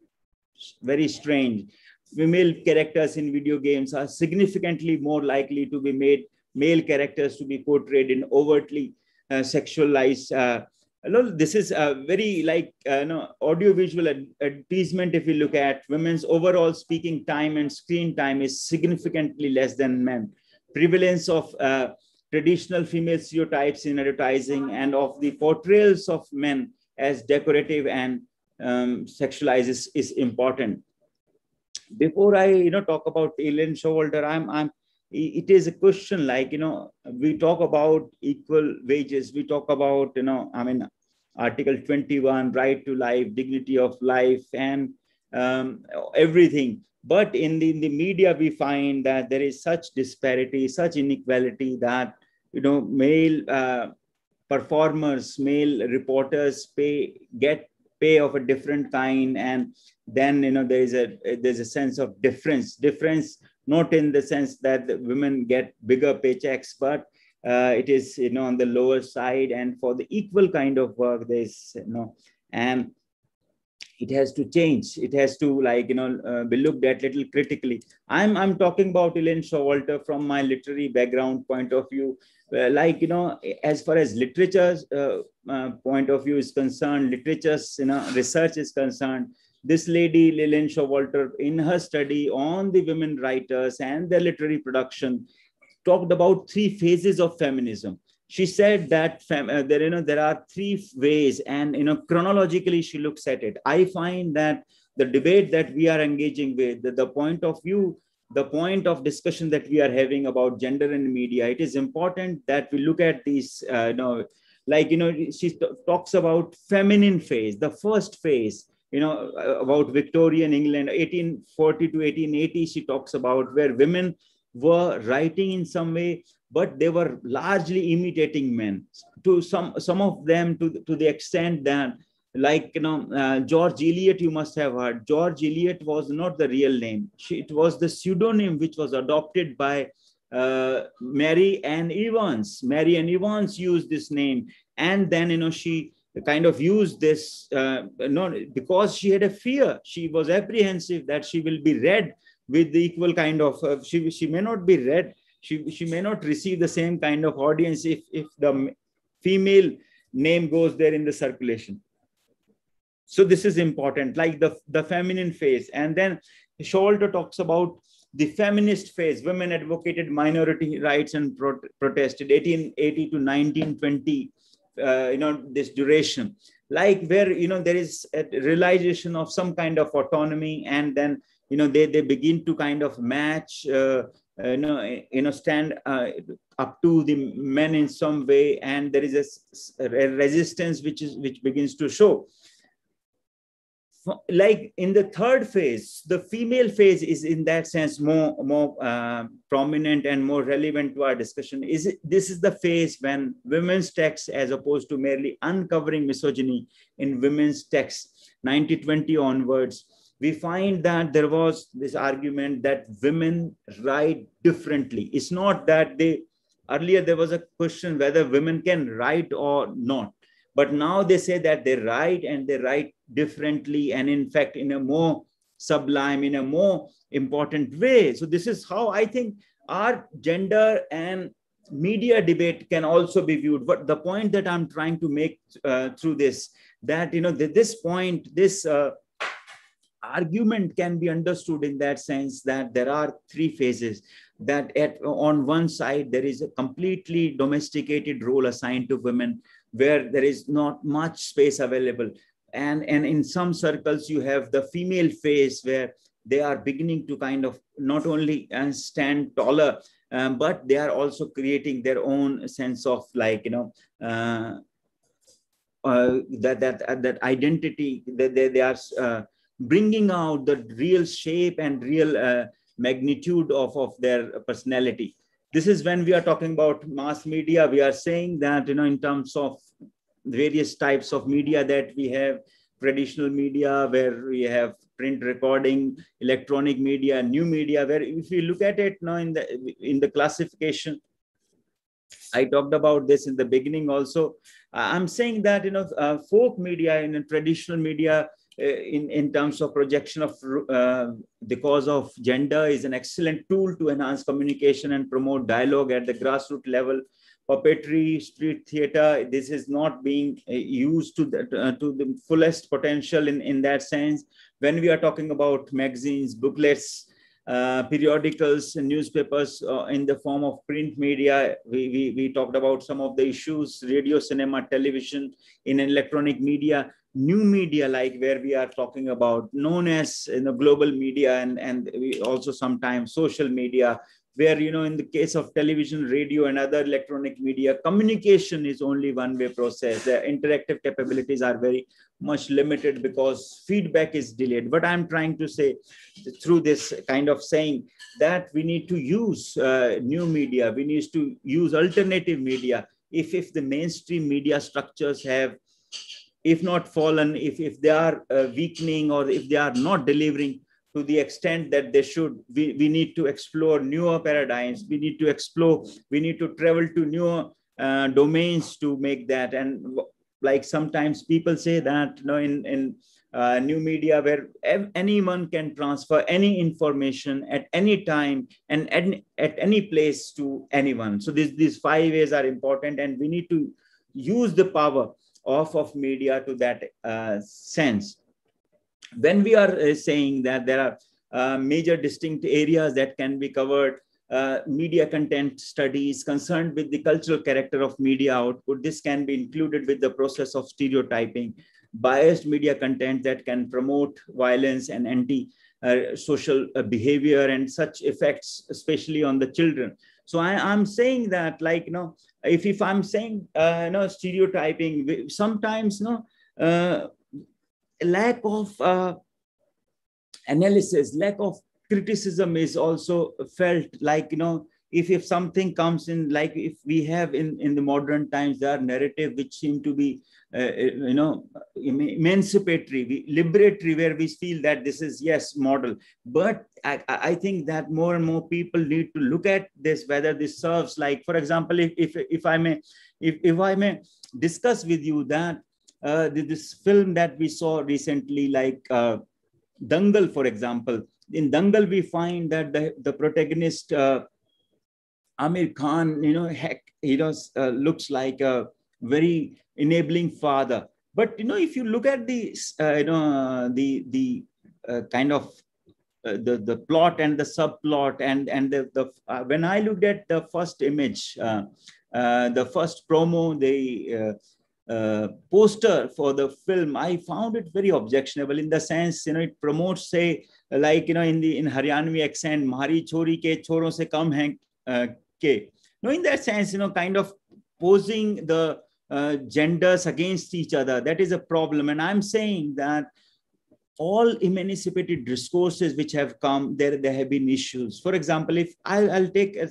Speaker 4: Very strange. Female characters in video games are significantly more likely to be made male characters to be portrayed in overtly sexualized. This is a very like audiovisual advertisement. If you look at women's overall speaking time and screen time is significantly less than men. prevalence of traditional female stereotypes in advertising, and of the portrayals of men as decorative and sexualized is important. Before I talk about Ellen Showalter, it is a question like, we talk about equal wages, we talk about Article 21, right to life, dignity of life, and everything. But in the media, we find that there is such disparity, such inequality that male performers, male reporters get pay of a different kind, and then there's a sense of difference, not in the sense that the women get bigger paychecks, but it is on the lower side, and for the equal kind of work there's and it has to change. It has to be looked at little critically. I'm talking about Ellen Showalter from my literary background point of view. As far as literature's point of view is concerned, literature's research is concerned, this lady Ellen Showalter, in her study on the women writers and their literary production, talked about 3 phases of feminism. She said that there are 3 ways, and chronologically she looks at it. I find that the debate that we are engaging with, the point of view, the point of discussion that we are having about gender in media, it is important that we look at these. She talks about feminine phase, the first phase. About Victorian England, 1840 to 1880. She talks about where women were writing in some way, but they were largely imitating men. To some of them, to the extent that, George Eliot, you must have heard. George Eliot was not the real name. It was the pseudonym which was adopted by Mary Ann Evans. Mary Ann Evans used this name, and then she kind of used this because she had a fear. She was apprehensive that she will be read with the equal kind of she may not be read. She may not receive the same kind of audience if the female name goes there in the circulation. So this is important, like the feminine phase. And then Showalter talks about the feminist phase. Women advocated minority rights and protested 1880 to 1920. This duration, where there is a realization of some kind of autonomy, and then they begin to kind of match stand up to the men in some way, and there is a resistance which begins to show. Like in the third phase, the female phase is in that sense more prominent and more relevant to our discussion. This is the phase when women's texts, as opposed to merely uncovering misogyny in women's texts, 1920 onwards, we find that there was this argument that women write differently. It's not that earlier there was a question whether women can write or not. But now they say that they write, and they write differently, and in fact, in a more sublime, in a more important way. So this is how I think our gender and media debate can also be viewed. But the point that I'm trying to make through this, that this argument can be understood in that sense that there are 3 phases. That on one side, there is a completely domesticated role assigned to women, where there is not much space available. And in some circles, you have the female phase, where they are beginning to kind of not only stand taller, but they are also creating their own sense of that identity, that they are bringing out the real shape and real magnitude of their personality. This is when we are talking about mass media. We are saying that, in terms of various types of media that we have, traditional media, where we have print recording, electronic media, new media, where if you look at it now in the classification, I talked about this in the beginning also. I'm saying that, folk media and traditional media, in terms of projection of the cause of gender, is an excellent tool to enhance communication and promote dialogue at the grassroots level. Puppetry, street theater, this is not being used to the fullest potential in that sense. When we are talking about magazines, booklets, periodicals and newspapers in the form of print media. We talked about some of the issues, radio, cinema, television, in electronic media, new media, like where we are talking about, known as global media, and we also sometimes social media, where, in the case of television, radio, and other electronic media, communication is only one-way process. The interactive capabilities are very much limited because feedback is delayed. But I'm trying to say through this kind of saying that we need to use new media, we need to use alternative media. If the mainstream media structures have, if not fallen, if they are weakening, or if they are not delivering to the extent that they should, we need to explore newer paradigms. We need to explore, we need to travel to newer domains to make that. And like sometimes people say that, in new media, where anyone can transfer any information at any time and at any place to anyone. So these 5 ways are important, and we need to use the power of media to that sense. When we are saying that there are major distinct areas that can be covered, media content studies concerned with the cultural character of media output, this can be included with the process of stereotyping, biased media content that can promote violence and anti-social behavior and such effects, especially on the children. So I'm saying that, like, if I'm saying, stereotyping, sometimes, lack of analysis, lack of criticism is also felt. Like, if something comes in, like if we have in the modern times, there are narratives which seem to be, emancipatory, liberatory, where we feel that this is, yes, model. But I think that more and more people need to look at this, whether this serves, like, for example, if I may discuss with you that this film that we saw recently, like Dangal, for example. In Dangal, we find that the protagonist, Amir Khan, looks like a very enabling father. But if you look at the kind of the plot and the subplot, and when I looked at the first image, the first promo, the poster for the film, I found it very objectionable, in the sense, it promotes, say, like, in Haryanvi accent, "Mari chori ke choron se kam hain ke." In that sense, kind of posing the genders against each other. That is a problem. And I'm saying that all emancipated discourses which have come, there have been issues. For example, if I'll take a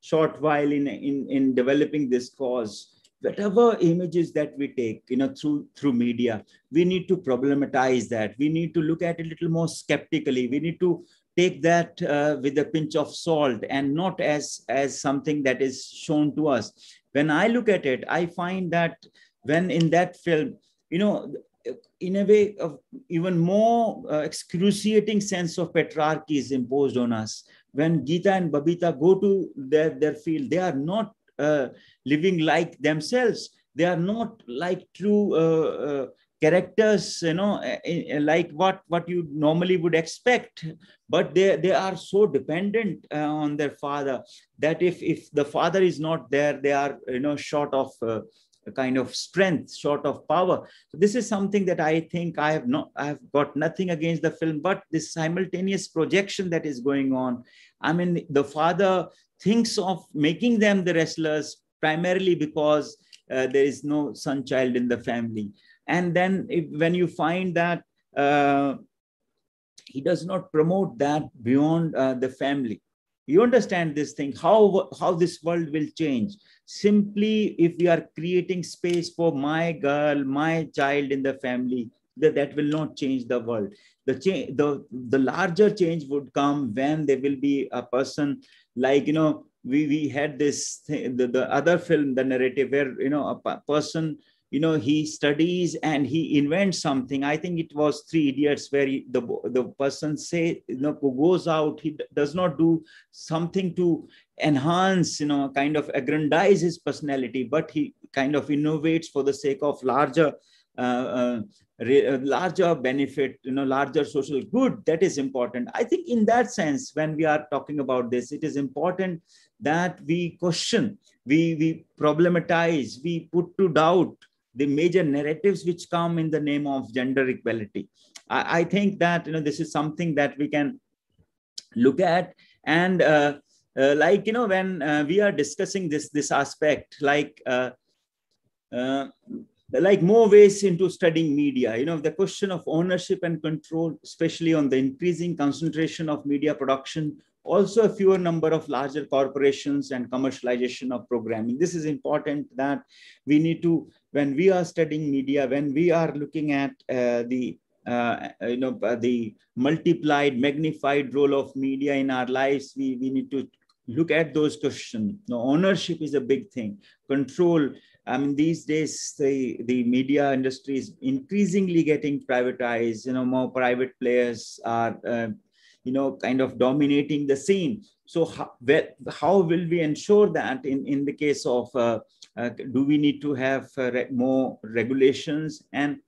Speaker 4: short while in developing this cause, whatever images that we take, through media, we need to problematize that. We need to look at it a little more skeptically. We need to take that with a pinch of salt, and not as something that is shown to us. When I look at it, I find that when in that film, in a way of even more excruciating sense of patriarchy is imposed on us. When Geeta and Babita go to their field, they are not living like themselves. They are not like true characters, like what you normally would expect. But they are so dependent on their father that if the father is not there, they are short of a kind of strength, short of power. So this is something that I think I have got nothing against the film, but this simultaneous projection that is going on. I mean, the father thinks of making them the wrestlers primarily because there is no son child in the family. And then when you find that he does not promote that beyond the family, you understand this thing, how this world will change. Simply if we are creating space for my girl, my child in the family, that will not change the world. The larger change would come when there will be a person, like, we had this thing, the other film, the narrative, where, a person, he studies and he invents something. I think it was Three Idiots, where the person goes out, he does not do something to enhance, kind of aggrandize his personality, but he kind of innovates for the sake of larger larger benefit, larger social good, that is important. I think in that sense, when we are talking about this, it is important that we question, we problematize, we put to doubt the major narratives which come in the name of gender equality. I think that this is something that we can look at, and when we are discussing this aspect, like more ways into studying media, the question of ownership and control, especially on the increasing concentration of media production, also a fewer number of larger corporations and commercialization of programming. This is important, that we need to, when we are studying media, when we are looking at the multiplied, magnified role of media in our lives, we need to look at those questions. Ownership is a big thing. Control. I mean, these days, the media industry is increasingly getting privatized. More private players are, kind of dominating the scene. So how will we ensure that in the case of, do we need to have more regulations? And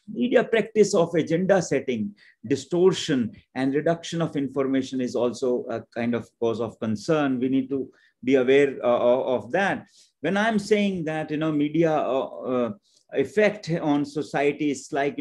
Speaker 4: media practice of agenda setting, distortion, and reduction of information is also a kind of cause of concern. We need to be aware of that. When I'm saying that, media effect on society is like,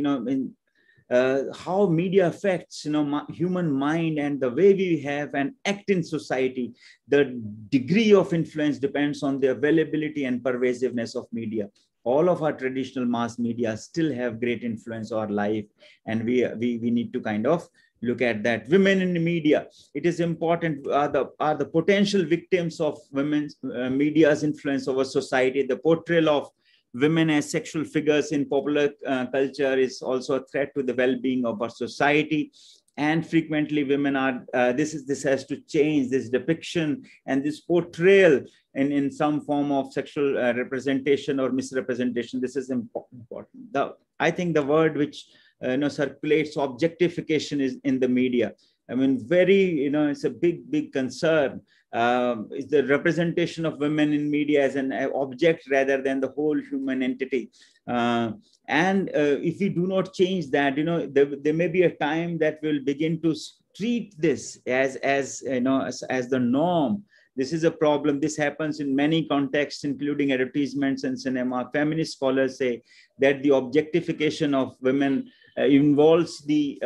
Speaker 4: how media affects, human mind and the way we have and act in society. The degree of influence depends on the availability and pervasiveness of media. All of our traditional mass media still have great influence on our life, and we need to kind of look at that. Women in the media, it is important, are the potential victims of women's media's influence over society. The portrayal of women as sexual figures in popular culture is also a threat to the well-being of our society. And frequently women are, this has to change, this depiction and this portrayal in some form of sexual representation or misrepresentation. This is important. I think the word which circulates, objectification, is in the media. I mean, very, it's a big concern. Is the representation of women in media as an object rather than the whole human entity. And if we do not change that, there may be a time that we'll begin to treat this as the norm. This is a problem. This happens in many contexts, including advertisements and cinema. Feminist scholars say that the objectification of women involves the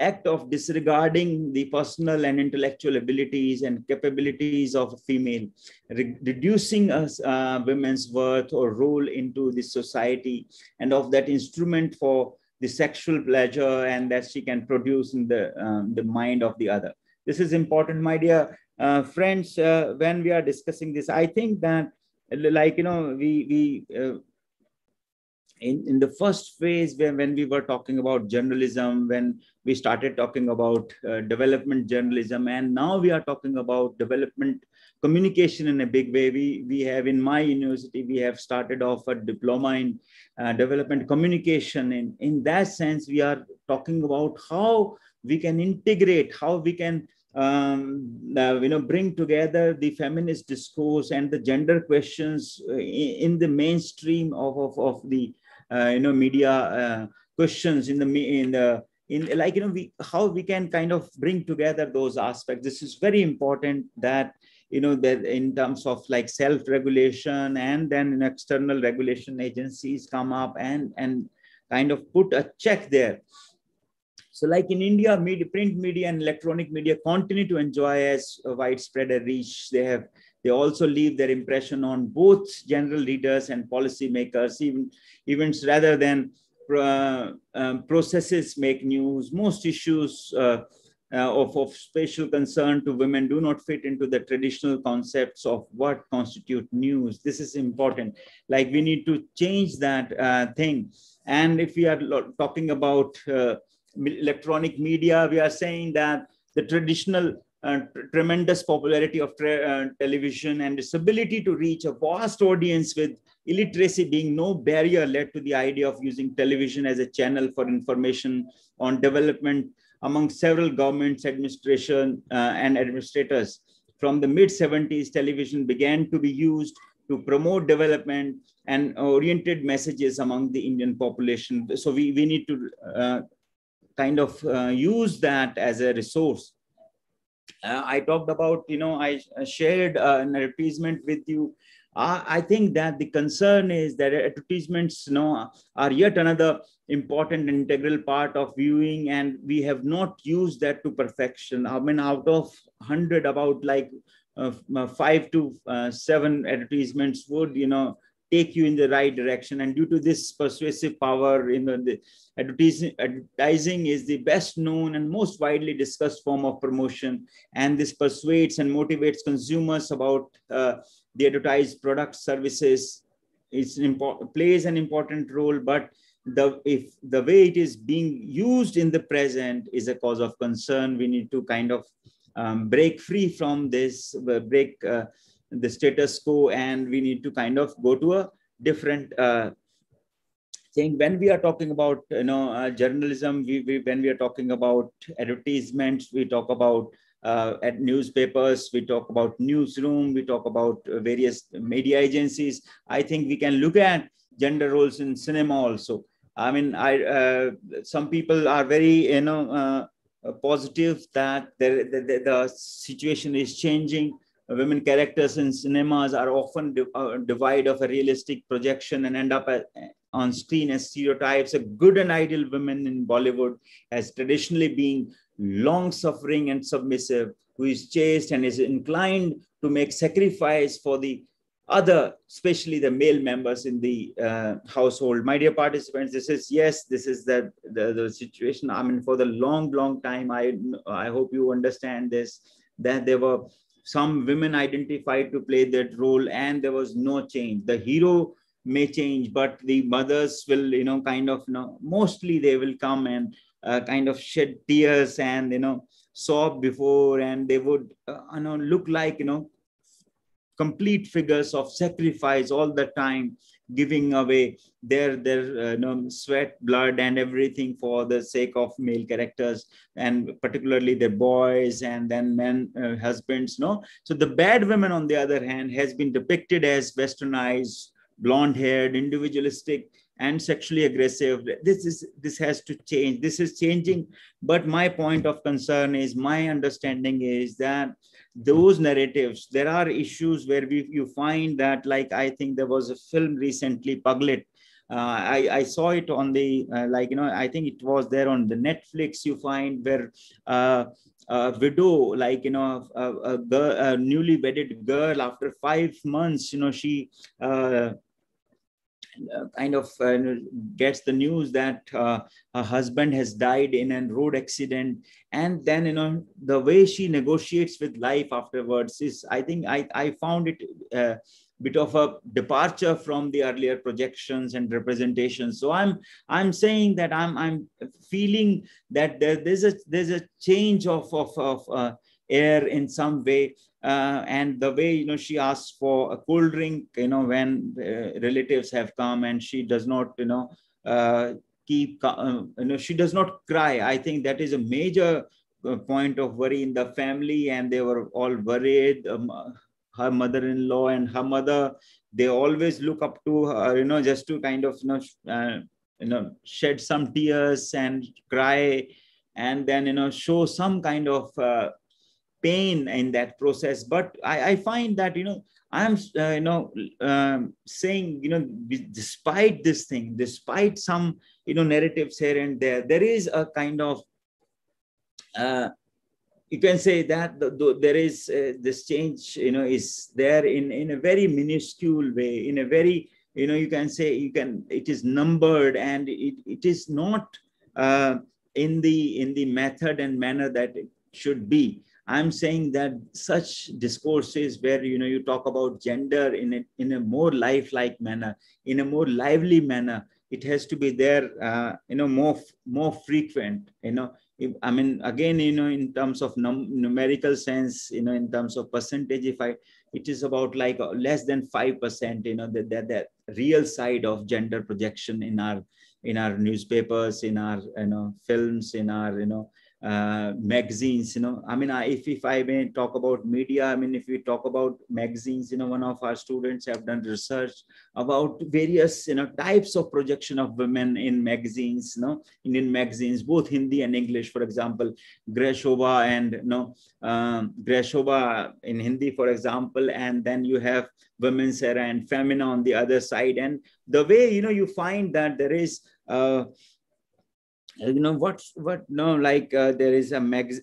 Speaker 4: act of disregarding the personal and intellectual abilities and capabilities of a female, reducing women's worth or role into the society, and of that instrument for the sexual pleasure and that she can produce in the mind of the other. This is important, my dear friends. When we are discussing this, I think that, in the first phase, when we were talking about journalism, when we started talking about development journalism, and now we are talking about development communication in a big way. We have, in my university, we have started off a diploma in development communication. In that sense, we are talking about how we can integrate, how we can bring together the feminist discourse and the gender questions in the mainstream of the media questions how we can kind of bring together those aspects. This is very important, that that in terms of like self-regulation, and then external regulation agencies come up and kind of put a check there. So like in India, print media and electronic media continue to enjoy as widespread a reach. They also leave their impression on both general readers and policymakers. Events rather than processes make news. Most issues of special concern to women do not fit into the traditional concepts of what constitute news. This is important. Like, we need to change that thing. And if we are talking about electronic media, we are saying that the traditional tremendous popularity of television and its ability to reach a vast audience with illiteracy being no barrier led to the idea of using television as a channel for information on development among several governments, administration, and administrators. From the mid-70s, television began to be used to promote development and oriented messages among the Indian population. So we need to kind of use that as a resource. I talked about, I shared an advertisement with you. I think that the concern is that advertisements, are yet another important integral part of viewing, and we have not used that to perfection. I mean, out of 100, about like 5 to 7 advertisements would, take you in the right direction. And due to this persuasive power, the advertising is the best known and most widely discussed form of promotion. And this persuades and motivates consumers about the advertised products, services. Plays an important role, but if the way it is being used in the present is a cause of concern. We need to kind of break free from this, break the status quo, and we need to kind of go to a different thing. When we are talking about journalism, when we are talking about advertisements, we talk about at newspapers, we talk about newsroom, we talk about various media agencies. I think we can look at gender roles in cinema also. I mean, some people are very positive that the situation is changing. Women characters in cinemas are often devoid of a realistic projection and end up on screen as stereotypes. A good and ideal woman in Bollywood has traditionally been long-suffering and submissive, who is chaste and is inclined to make sacrifice for the other, especially the male members in the household. My dear participants, this is the situation. I mean, for the long time, I hope you understand this, that there were some women identified to play that role, and there was no change. The hero may change, but the mothers will, mostly they will come and kind of shed tears and, sob before, and they would, look like, complete figures of sacrifice all the time, giving away their sweat, blood, and everything for the sake of male characters, and particularly their boys and then men, husbands. So the bad women, on the other hand, has been depicted as westernized, blonde-haired, individualistic, and sexually aggressive. This has to change. This is changing. But my point of concern is, my understanding is that those narratives, there are issues where you find that, like, I think there was a film recently, Puglet. I saw it on the, I think it was there on the Netflix. You find where a widow, like, a girl, a newly wedded girl, after 5 months, she kind of gets the news that her husband has died in a road accident, and then the way she negotiates with life afterwards is, I think I found it a bit of a departure from the earlier projections and representations. So I'm saying that I'm feeling that there's a change of air in some way. And the way, she asks for a cold drink, when relatives have come, and she does not, she does not cry. I think that is a major point of worry in the family, and they were all worried. Her mother-in-law and her mother, they always look up to her, just to kind of, shed some tears and cry, and then, show some kind of pain in that process. But I find that, I'm saying, despite this thing, despite some narratives here and there is a kind of you can say that there is this change, is there in a very minuscule way, in a very, you can say, it is numbered, and it is not in the method and manner that it should be. I'm saying that such discourses where, you talk about gender in a more lifelike manner, in a more lively manner, it has to be there, more frequent, I mean, again, in terms of numerical sense, in terms of percentage, it is about like less than 5%, that real side of gender projection in our newspapers, in our, films, in our, magazines, I mean, if I may talk about media, I mean, if we talk about magazines, one of our students have done research about various, types of projection of women in magazines, Indian magazines, both Hindi and English. For example, Greshova and, Greshova in Hindi, for example, and then you have Women's Era and Femina on the other side. And the way, you find that there is, there is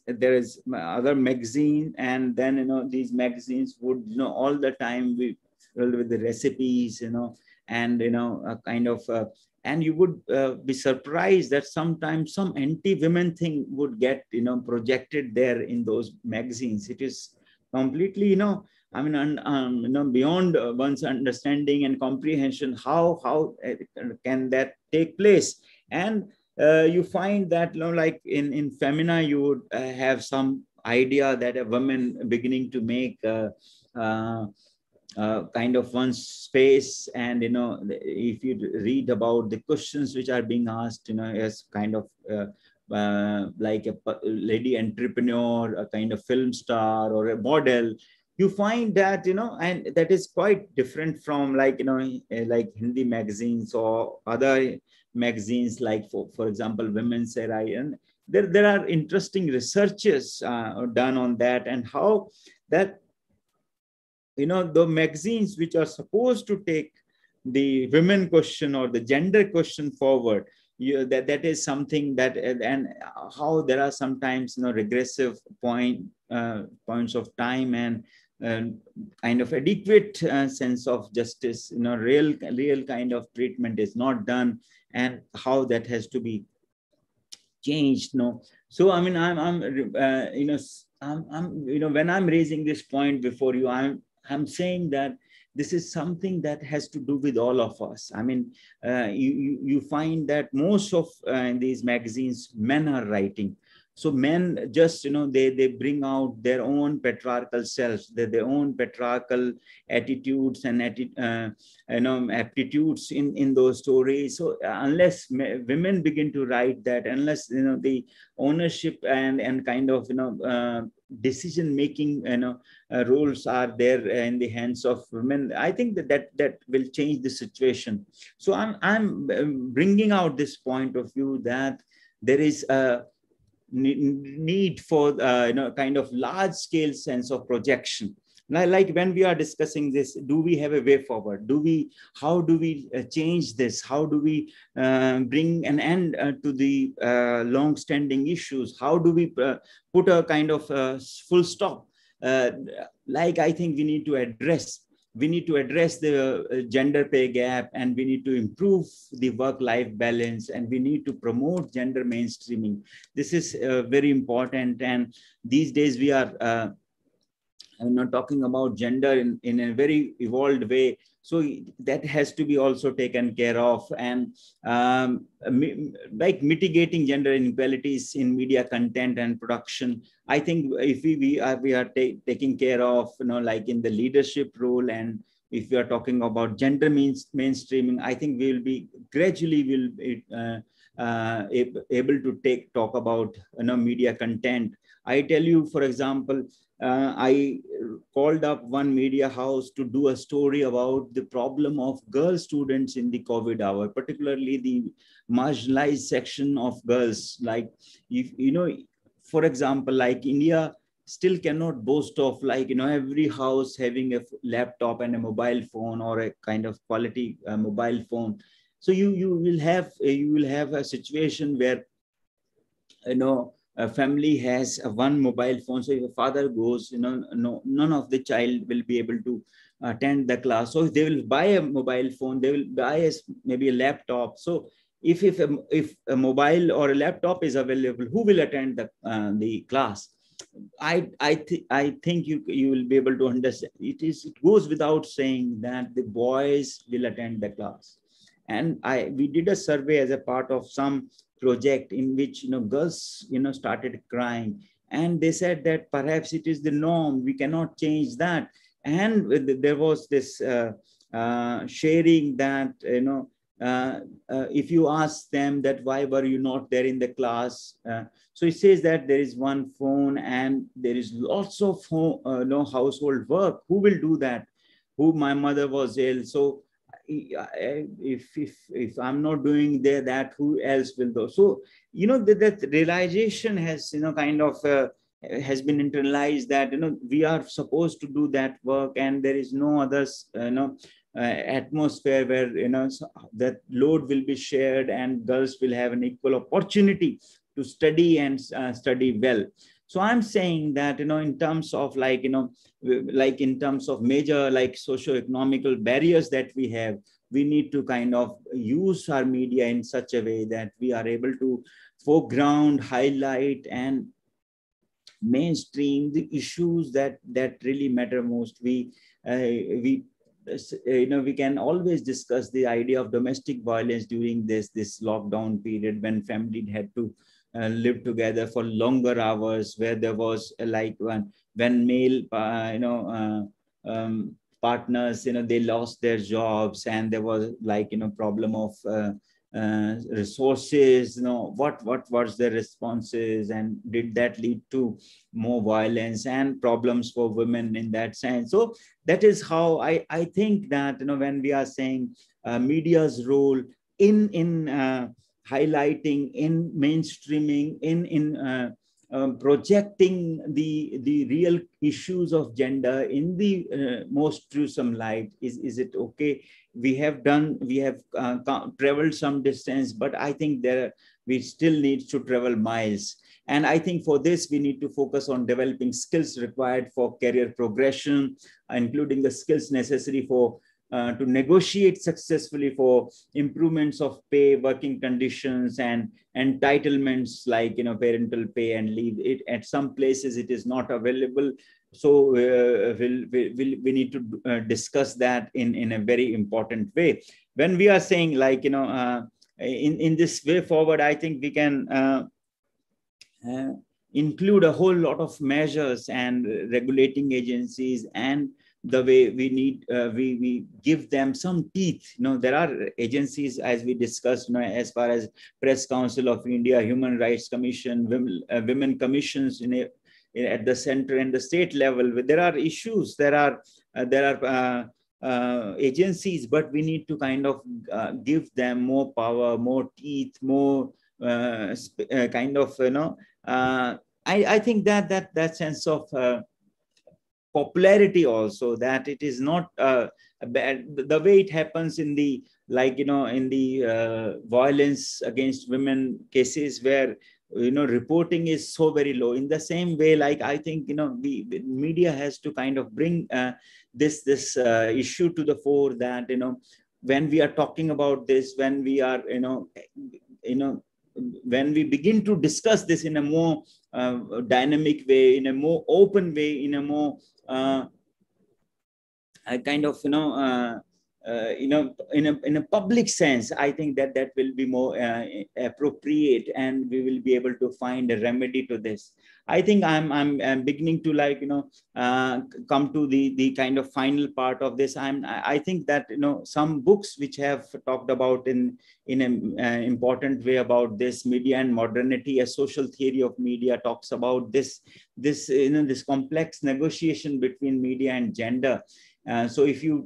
Speaker 4: there is other magazine, and then these magazines would all the time be filled with the recipes, and a kind of and you would be surprised that sometimes some anti-women thing would get projected there in those magazines. It is completely I mean, beyond one's understanding and comprehension. How can that take place? And you find that like in Femina, you would have some idea that a woman beginning to make kind of one's space. And if you read about the questions which are being asked, as kind of like a lady entrepreneur, a kind of film star or a model, you find that and that is quite different from like like Hindi magazines or other magazines, like for example Women's Era. And there are interesting researches done on that, and how that the magazines which are supposed to take the women question or the gender question forward, that is something that, and how there are sometimes regressive points of time, and kind of adequate sense of justice, real kind of treatment is not done, and how that has to be changed. So I mean, I'm when I'm raising this point before you, I'm saying that this is something that has to do with all of us. I mean, you find that most of these magazines, men are writing. So men just, they bring out their own patriarchal selves, their own patriarchal attitudes and aptitudes in those stories. So unless women begin to write that, unless the ownership and kind of decision making roles are there in the hands of women, I think that will change the situation. So I'm bringing out this point of view that there is a need for kind of large scale sense of projection. Like when we are discussing this, do we have a way forward? How do we change this? How do we bring an end to the long-standing issues? How do we put a kind of full stop? Like I think we need to address the gender pay gap, and we need to improve the work-life balance, and we need to promote gender mainstreaming. This is very important. And these days we are talking about gender in a very evolved way. So that has to be also taken care of. And like mitigating gender inequalities in media content and production, I think if we are taking care of, like in the leadership role, and if we are talking about gender mainstreaming, I think we will be gradually able to talk about media content. I tell you, for example, I called up one media house to do a story about the problem of girl students in the COVID hour, particularly the marginalized section of girls. Like, if for example, like India still cannot boast of like, every house having a laptop and a mobile phone, or a kind of quality mobile phone. So you will have a situation where, a family has one mobile phone. So if a father goes, none of the child will be able to attend the class. So they will buy a mobile phone, they will buy maybe a laptop. So if a mobile or a laptop is available, who will attend the class? I think you will be able to understand. It goes without saying that the boys will attend the class. And we did a survey as a part of some project in which girls started crying, and they said that perhaps it is the norm, we cannot change that. And there was this sharing that if you ask them that why were you not there in the class, so it says that there is one phone and there is lots of no household work. Who will do that? Who, my mother was ill, so if I'm not doing that, who else will do? So that realization has kind of has been internalized, that we are supposed to do that work, and there is no others atmosphere where that load will be shared and girls will have an equal opportunity to study and study well. So I'm saying that in terms of like in terms of major like socio-economical barriers that we have, we need to kind of use our media in such a way that we are able to foreground, highlight, and mainstream the issues that really matter most. We can always discuss the idea of domestic violence during this lockdown period, when family had to live together for longer hours, where there was like when male partners they lost their jobs, and there was like problem of resources, what was their responses, and did that lead to more violence and problems for women in that sense? So that is how I think that when we are saying media's role in highlighting, in mainstreaming, in projecting the real issues of gender in the most truthsome light, is it okay? We have traveled some distance, but I think we still need to travel miles. And I think for this, we need to focus on developing skills required for career progression, including the skills necessary for to negotiate successfully for improvements of pay, working conditions, and entitlements like parental pay and leave. At some places it is not available, so we need to discuss that in a very important way. When we are saying like in this way forward, I think we can include a whole lot of measures and regulating agencies, and the way we need we give them some teeth. There are agencies, as we discussed, as far as Press Council of India, Human Rights Commission, women commissions at the center and the state level. There are issues, there are agencies, but we need to kind of give them more power, more teeth, more kind of I think that sense of popularity also, that it is not bad, the way it happens in the in the violence against women cases, where reporting is so very low. In the same way, like I think the media has to kind of bring this issue to the fore, that when we are talking about this, when we are when we begin to discuss this in a more dynamic way, in a more open way, in a more kind of in a public sense, I think that will be more appropriate, and we will be able to find a remedy to this. I think I'm beginning to come to the kind of final part of this. I think that some books which have talked about in an important way about this media and modernity, a social theory of media, talks about this complex negotiation between media and gender. So if you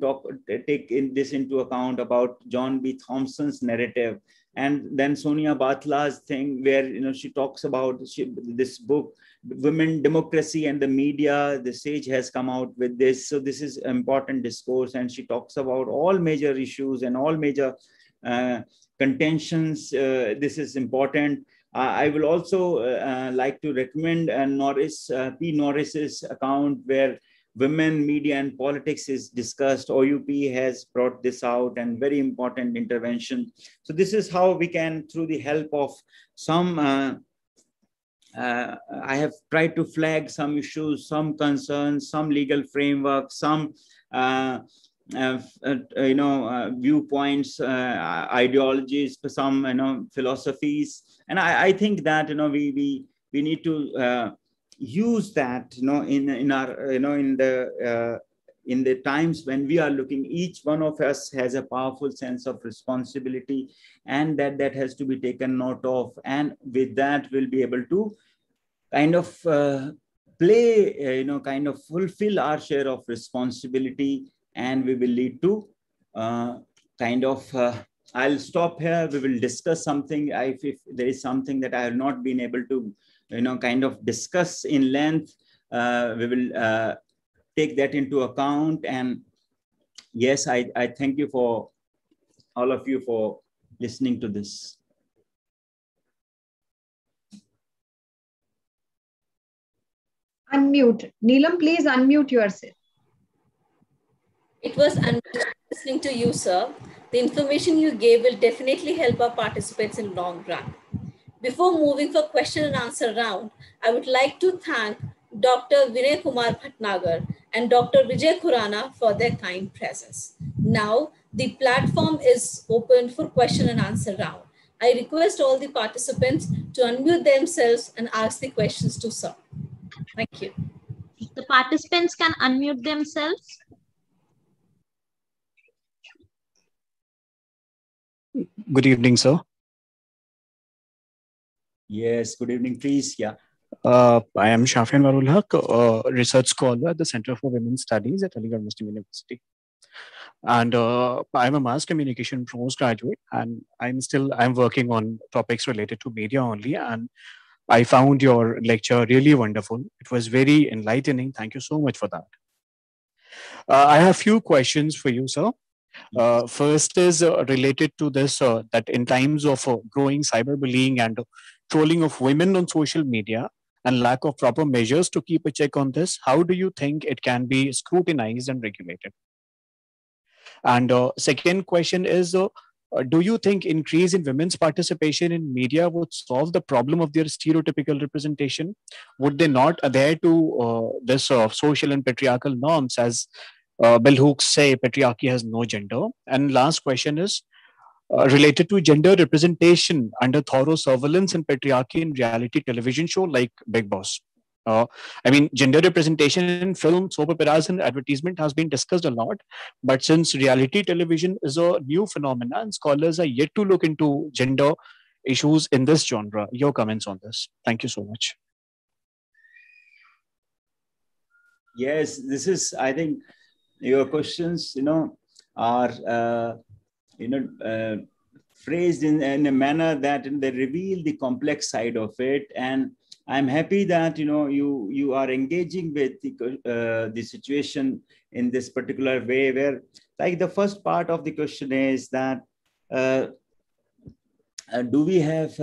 Speaker 4: take this into account about John B. Thompson's narrative, and then Sonia Batla's thing, where she talks about this book, Women, Democracy and the Media. The Sage has come out with this. So this is important discourse, and she talks about all major issues and all major contentions. This is important. I will also like to recommend P. Norris's account, where women, media and politics is discussed. OUP has brought this out, and very important intervention. So this is how we can, through the help of some, I have tried to flag some issues, some concerns, some legal framework, some viewpoints, ideologies, some philosophies, and I think that we need to use that in our in the in the times when we are looking, each one of us has a powerful sense of responsibility, and that has to be taken note of. And with that, we'll be able to kind of play, kind of fulfill our share of responsibility, and we will lead to I'll stop here. We will discuss something. If there is something that I have not been able to, kind of discuss in length, we will take that into account. And yes, I thank you for all of you for listening to this.
Speaker 7: Unmute. Neelam, please unmute yourself.
Speaker 2: It was listening to you, sir. The information you gave will definitely help our participants in long run. Before moving for question and answer round, I would like to thank Dr. Vinay Kumar Bhatnagar and Dr. Vijay Khurana for their kind presence. Now, the platform is open for question and answer round. I request all the participants to unmute themselves and ask the questions to sir. Thank you.
Speaker 1: The participants can unmute themselves.
Speaker 8: Good evening, sir.
Speaker 4: Yes, good evening, please. Yeah.
Speaker 8: I am Shafian Warul Haq, research scholar at the Center for Women's Studies at Aligarh Muslim University. And I'm a mass communication postgraduate, and I'm working on topics related to media only. And I found your lecture really wonderful. It was very enlightening. Thank you so much for that. I have a few questions for you, sir. First is related to this, that in times of growing cyberbullying and trolling of women on social media and lack of proper measures to keep a check on this, how do you think it can be scrutinized and regulated? And second question is, do you think increase in women's participation in media would solve the problem of their stereotypical representation? Would they not adhere to this social and patriarchal norms, as bell hooks say patriarchy has no gender? And last question is related to gender representation under thorough surveillance and patriarchy in reality television show like Big Boss. I mean, gender representation in film, soap operas, and advertisement has been discussed a lot. But since reality television is a new phenomenon, and scholars are yet to look into gender issues in this genre. Your comments on this? Thank you so much.
Speaker 4: Yes, this is, I think, your questions, are, phrased in a manner that they reveal the complex side of it. And I'm happy that, you are engaging with the situation in this particular way, where like the first part of the question is that, do we have,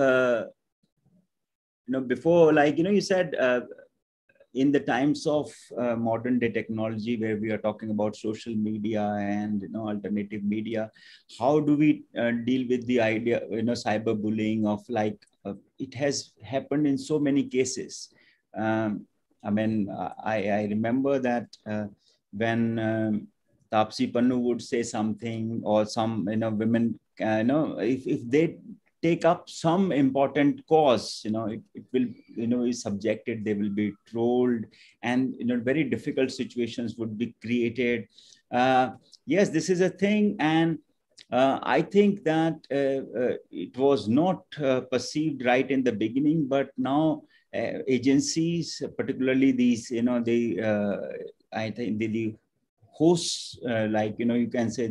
Speaker 4: before, like, you said, in the times of modern day technology, where we are talking about social media and alternative media, how do we deal with the idea, cyberbullying of like, it has happened in so many cases. I mean, I remember that when Tapsi Pannu would say something, or some women, if they take up some important cause, it will is subjected, they will be trolled, and very difficult situations would be created. Yes, this is a thing, and I think that it was not perceived right in the beginning, but now agencies, particularly these, I think the hosts, like, you can say,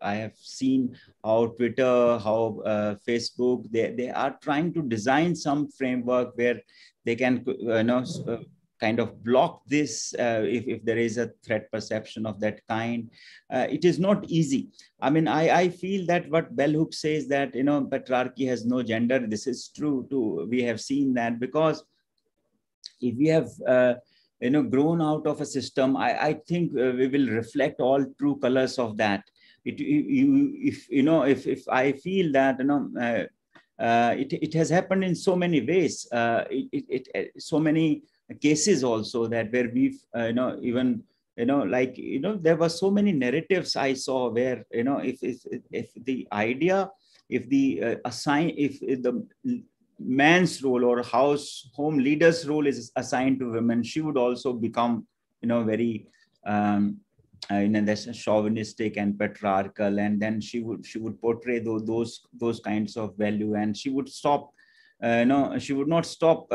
Speaker 4: I have seen how Twitter, how Facebook, they are trying to design some framework where they can, kind of block this if there is a threat perception of that kind. It is not easy. I mean, I feel that what bell hooks says that, patriarchy has no gender, this is true too. We have seen that, because if we have, grown out of a system, I think we will reflect all true colors of that. If I feel that, it has happened in so many ways, so many cases also, that where we've, even, like, there were so many narratives I saw where, if the idea, if the if the man's role or home leader's role is assigned to women, she would also become, very that's chauvinistic and patriarchal, and then she would portray those kinds of value, and she would stop, she would not stop,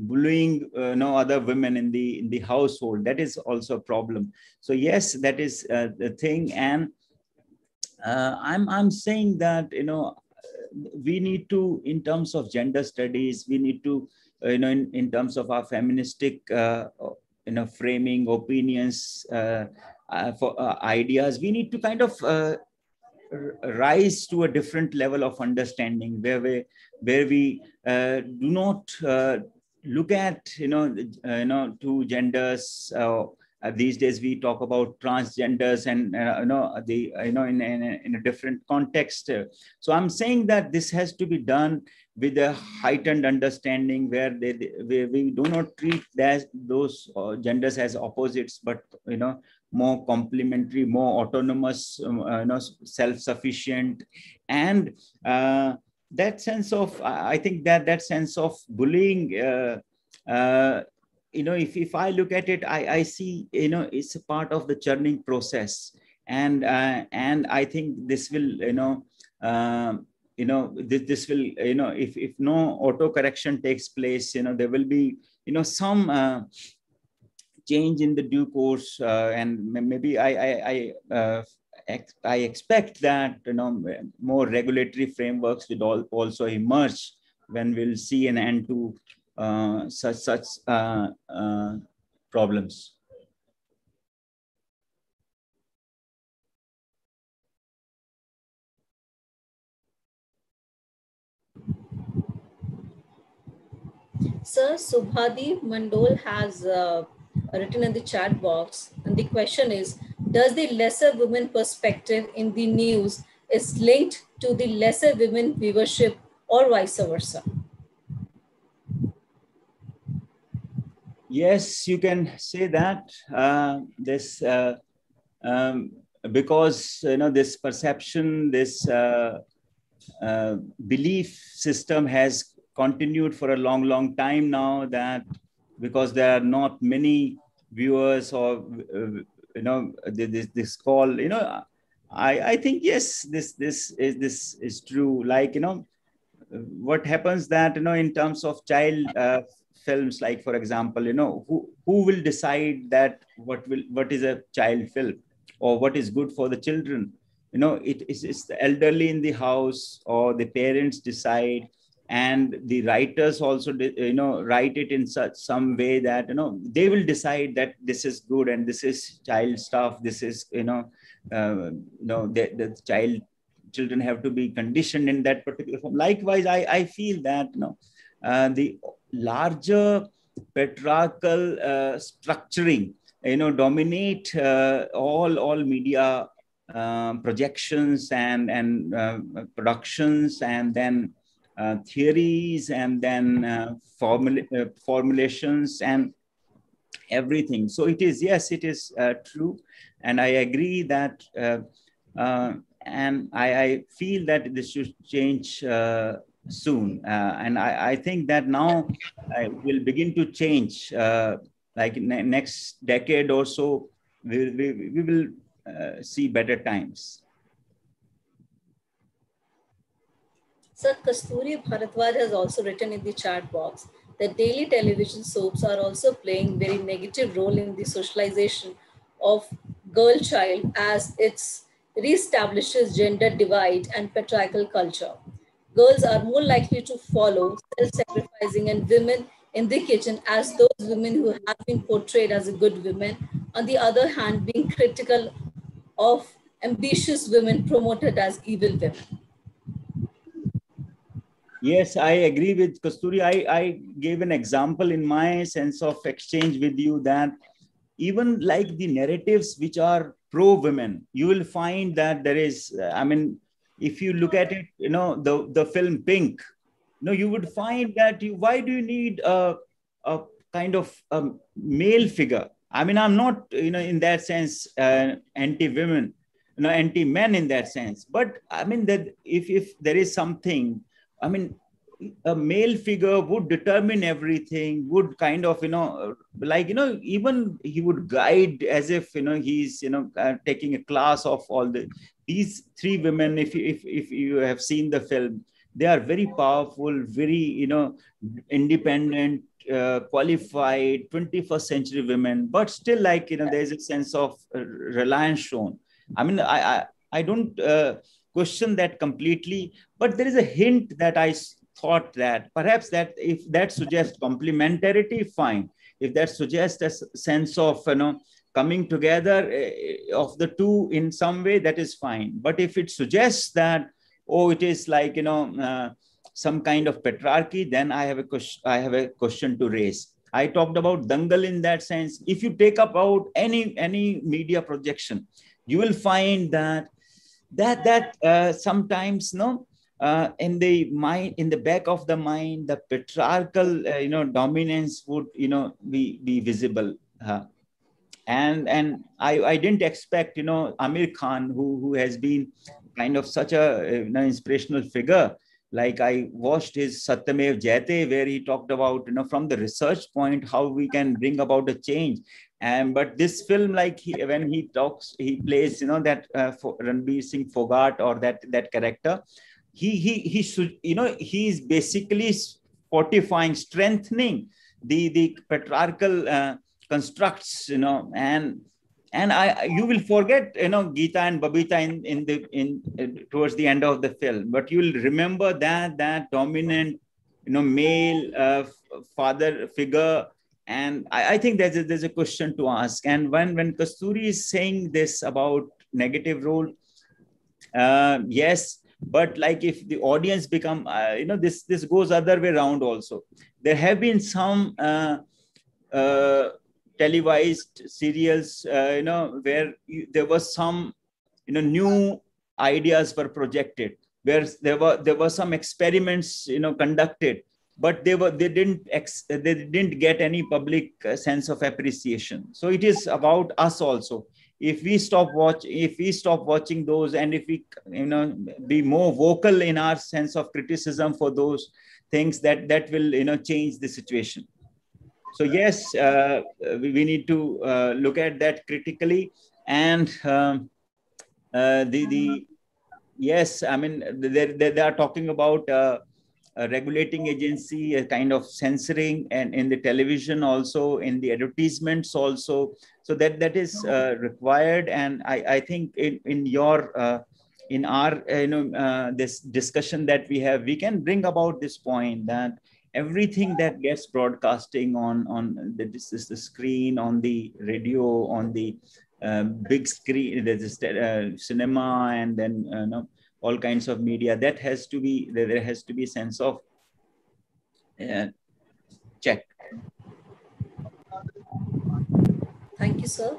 Speaker 4: bullying other women in the household. That is also a problem. So yes, that is the thing. And I'm saying that we need to, in terms of gender studies, we need to in terms of our feministic framing opinions, for ideas, we need to kind of rise to a different level of understanding, where we do not look at two genders. These days we talk about transgenders and in a different context. So I'm saying that this has to be done with a heightened understanding, where we do not treat those genders as opposites, but more complementary, more autonomous, self-sufficient. And that sense of, I think that sense of bullying, if I look at it, I see, it's a part of the churning process. And I think this will, this will, if no auto-correction takes place, there will be, some change in the due course, and maybe I expect that more regulatory frameworks will also emerge when we'll see an end to such problems.
Speaker 2: Sir, Subhadi Mandol has written in the chat box, and the question is, does the lesser women perspective in the news is linked to the lesser women viewership or vice versa?
Speaker 4: Yes, you can say that. Because this perception, this belief system has continued for a long time now, that because there are not many viewers, or this call, I think yes, this is true. Like what happens that in terms of child films, like for example, who will decide that what is a child film, or what is good for the children? It's the elderly in the house, or the parents decide, and the writers also write it in some way that they will decide that this is good and this is child stuff, this is the children have to be conditioned in that particular form. Likewise, I feel that the larger patriarchal structuring dominate all media projections and productions, and then theories, and then formulations and everything. So it is, yes, it is true, and I agree that and I feel that this should change soon, and I think that now will begin to change, like next decade or so, we will see better times.
Speaker 2: Sir, Kasturi Bharadwaj has also written in the chat box that daily television soaps are also playing very negative role in the socialization of girl child, as it reestablishes gender divide and patriarchal culture. Girls are more likely to follow self-sacrificing and women in the kitchen as those women who have been portrayed as a good women, on the other hand, being critical of ambitious women promoted as evil women.
Speaker 4: Yes, I agree with Kasturi. I gave an example in my sense of exchange with you that even like the narratives which are pro-women, you will find that there is, if you look at it, the film Pink, you would find that why do you need a kind of male figure? I'm not, in that sense, anti-women, anti-men in that sense. But that if there is something, a male figure would determine everything, would kind of, like, even he would guide as if, he's, taking a class of all these three women. If you have seen the film, they are very powerful, very, independent, qualified 21st century women, but still, like, there's a sense of reliance shown. I mean, I don't question that completely, but there is a hint that I thought that perhaps that if that suggests complementarity, fine. If that suggests a sense of, coming together of the two in some way, that is fine. But if it suggests that, oh, it is like, some kind of patriarchy, then I have a question to raise. I talked about Dangal in that sense. If you take about any media projection, you will find that sometimes, in the mind, in the back of the mind, the patriarchal, dominance would, be visible. And I didn't expect, Amir Khan, who has been kind of such a inspirational figure. Like, I watched his Satyamev Jayate, where he talked about, from the research point, how we can bring about a change. But this film, like, when he talks, he plays, that Ranbir Singh Fogart, or that character. He should, he's basically fortifying, strengthening the patriarchal constructs, and you will forget, Geeta and Babita in towards the end of the film, but you will remember that dominant, male father figure. And I think there's a question to ask. And when Kasturi is saying this about negative role, yes, but like, if the audience become, this goes other way around also. There have been some televised serials, where there was some, new ideas were projected, where there were some experiments, conducted, but they didn't get any public sense of appreciation. So it is about us also. If we stop watching those, and if we, be more vocal in our sense of criticism for those things, that will, change the situation. So yes, we need to look at that critically. And yes, I mean, they are talking about a regulating agency, a kind of censoring, and in the television also, in the advertisements also. So that is required. And I think in our this discussion that we have, we can bring about this point that everything that gets broadcasting on the screen, on the radio, on the big screen, there's cinema, and then all kinds of media, that has to be, there has to be a sense of check.
Speaker 2: Thank you, sir.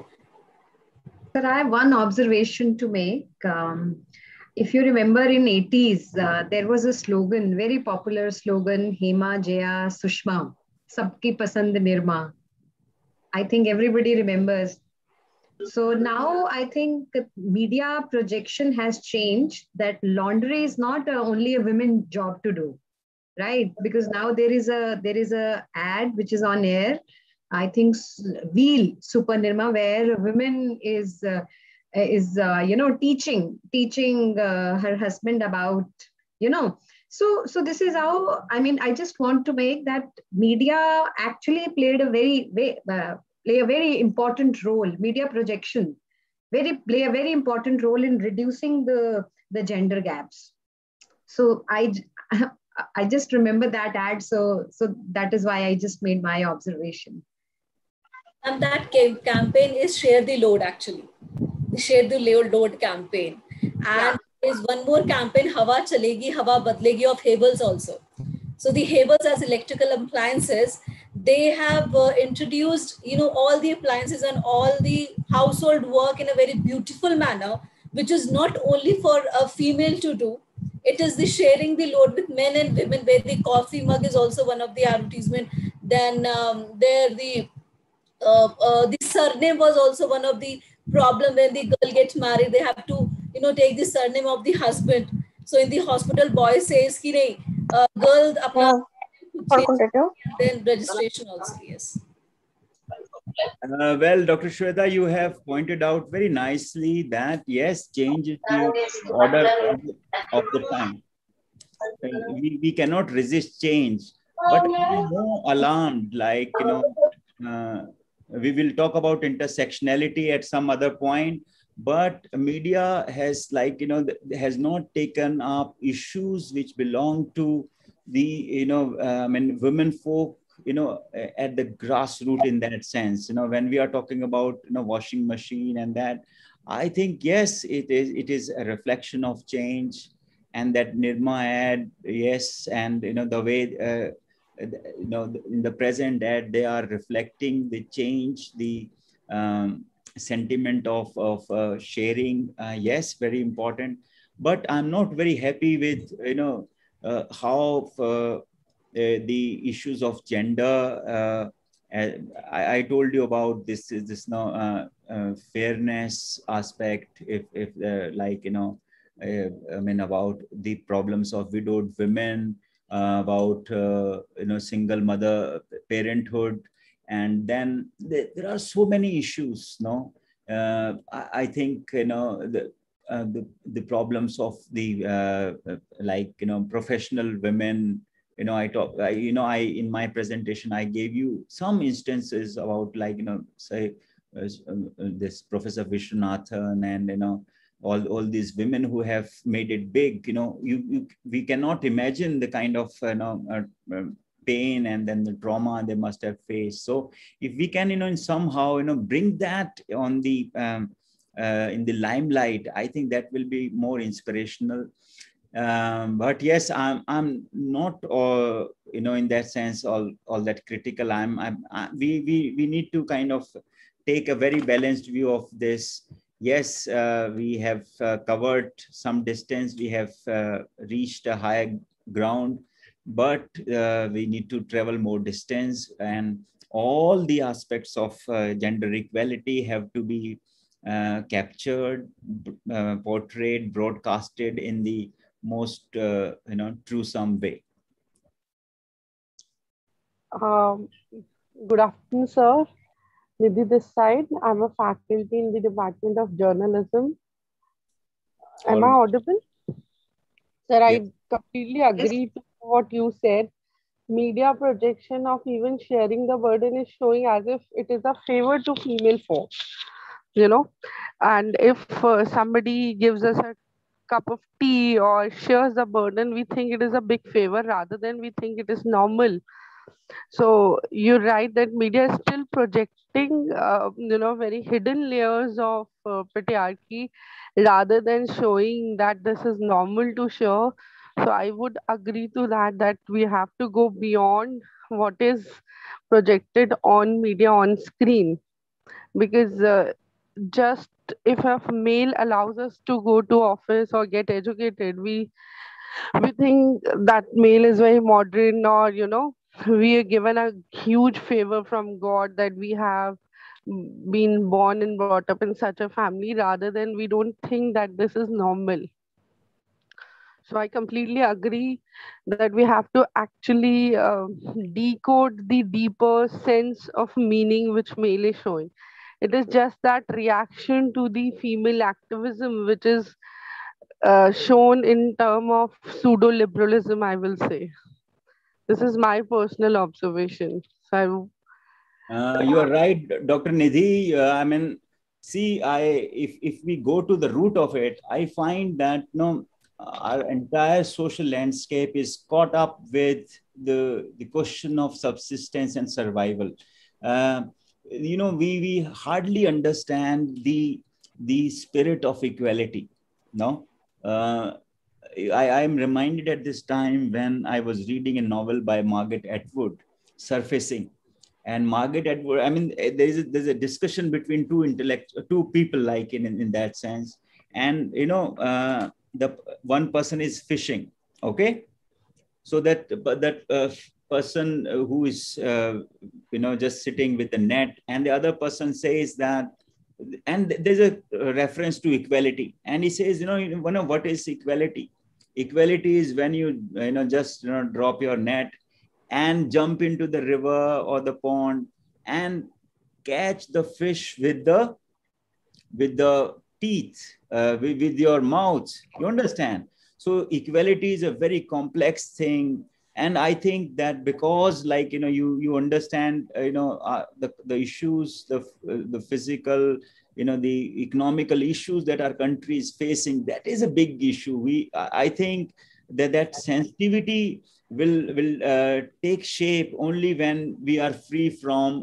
Speaker 7: Sir, I have one observation to make. If you remember, in 80s, there was a slogan, very popular slogan, Hema, Jaya, Sushma, Sabki Pasand Nirma. I think everybody remembers. So now I think media projection has changed, that laundry is not only a women's job to do, right? Because now there is a ad which is on air, I think Wheel Super Nirma, where women is teaching her husband about, so this is how, I mean, I just want to make that media actually played a very important role. Media projection play a very important role in reducing the gender gaps. So I just remember that ad, so that is why I just made my observation.
Speaker 2: And that campaign is Share the Load, actually. The Share the Load campaign. And there's one more campaign, Hawa Chalegi, Hawa Badlegi, of Havells also. So the Havells, as electrical appliances, they have introduced, all the appliances and all the household work in a very beautiful manner, which is not only for a female to do. It is the sharing the load with men and women, where the coffee mug is also one of the advertisement. Then the surname was also one of the problem. When the girl gets married, they have to, take the surname of the husband. So in the hospital, boy says, ki nahi, girl अपना
Speaker 9: for continue.
Speaker 2: then registration also, yes.
Speaker 4: Well, Dr. Shweta, you have pointed out very nicely that yes, change is the order of the time. We cannot resist change, but I'm more alarmed, like, we will talk about intersectionality at some other point, but media has, like, has not taken up issues which belong to the, women folk, at the grassroots in that sense. When we are talking about, washing machine and that, I think, yes, it is a reflection of change. And that Nirma ad, yes, and the way in the present ad they are reflecting the change, the sentiment of sharing. Yes, very important. But I'm not very happy with how the issues of gender. I told you about this fairness aspect. If like about the problems of widowed women, about single mother parenthood, and then there are so many issues. I think the problems of the professional women. I in my presentation I gave you some instances about, like, say this Professor Vishwanathan and all these women who have made it big. We cannot imagine the kind of pain and then the trauma they must have faced. So if we can in somehow bring that on the in the limelight, I think that will be more inspirational. But yes, I'm not in that sense all that critical. We need to kind of take a very balanced view of this. Yes, we have covered some distance, we have reached a higher ground, but we need to travel more distance, and all the aspects of gender equality have to be captured, portrayed, broadcasted in the most truesome way.
Speaker 9: Good afternoon, sir. Nidhi this side. I'm a faculty in the Department of Journalism. Am I audible? Sir, I completely agree to what you said. Media projection of even sharing the burden is showing as if it is a favor to female folk, and if somebody gives us a cup of tea or shares the burden, we think it is a big favor rather than we think it is normal. So you're right that media is still projecting, very hidden layers of patriarchy rather than showing that this is normal to share. So I would agree to that we have to go beyond what is projected on media on screen, because just if a male allows us to go to office or get educated, we think that male is very modern, or we are given a huge favor from God that we have been born and brought up in such a family, rather than we don't think that this is normal. So I completely agree that we have to actually decode the deeper sense of meaning which male is showing. It is just that reaction to the female activism which is shown in term of pseudo-liberalism, I will say. This is my personal observation. So
Speaker 4: you are right, Dr. Nidhi. See, if we go to the root of it, I find that our entire social landscape is caught up with the question of subsistence and survival. We hardly understand the spirit of equality. I am reminded at this time when I was reading a novel by Margaret Atwood, Surfacing. And Margaret Atwood, there's a discussion between two people, like in that sense. And, the one person is fishing, okay? So that person who is, just sitting with the net, and the other person says that, and there's a reference to equality. And he says, what is equality? Equality is when you, just, drop your net and jump into the river or the pond and catch the fish with the teeth, with your mouth. You understand? So equality is a very complex thing. And I think that because, like, you understand, the issues, the physical, the economical issues that our country is facing, that is a big issue. I think that sensitivity will take shape only when we are free from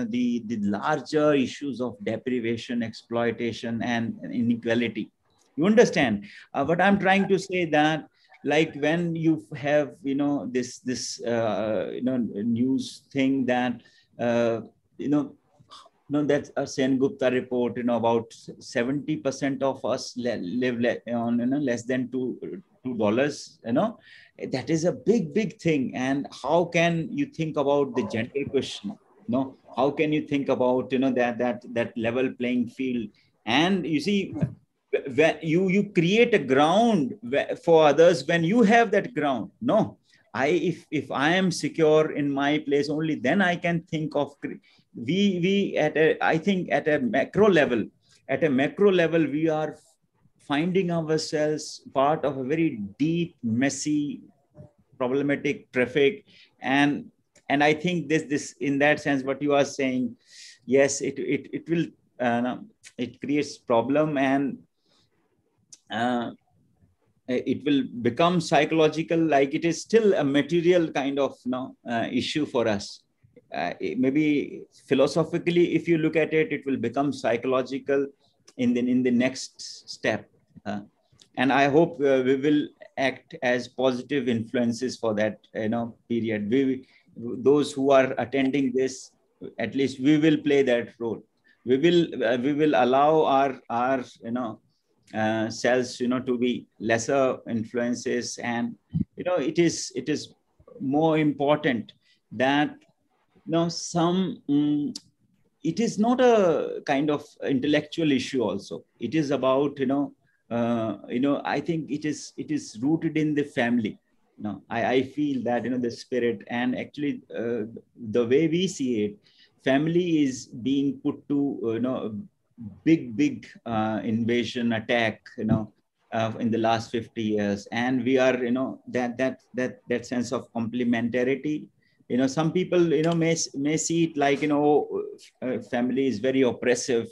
Speaker 4: the larger issues of deprivation, exploitation, and inequality. You understand? What I'm trying to say, that like when you have this news thing that that's a Sen Gupta report, about 70% of us live on less than $2, that is a big thing. And how can you think about the gender question? How can you think about that level playing field? And you see, when you create a ground for others when you have that ground. If I am secure in my place, only then I can think of I think at a macro level, we are finding ourselves part of a very deep, messy, problematic traffic. And I think this in that sense, what you are saying, yes, it will it creates problem, and it will become psychological, like it is still a material kind of issue for us. Maybe philosophically, if you look at it, it will become psychological in the next step. And I hope we will act as positive influences for that period. Those who are attending this, at least we will play that role. We will allow our cells to be lesser influences. And it is more important that it is not a kind of intellectual issue also. It is about I think it is rooted in the family. I feel that the spirit, and actually the way we see it, family is being put to big invasion attack in the last 50 years. And we are that sense of complementarity. Some people may see it like family is very oppressive,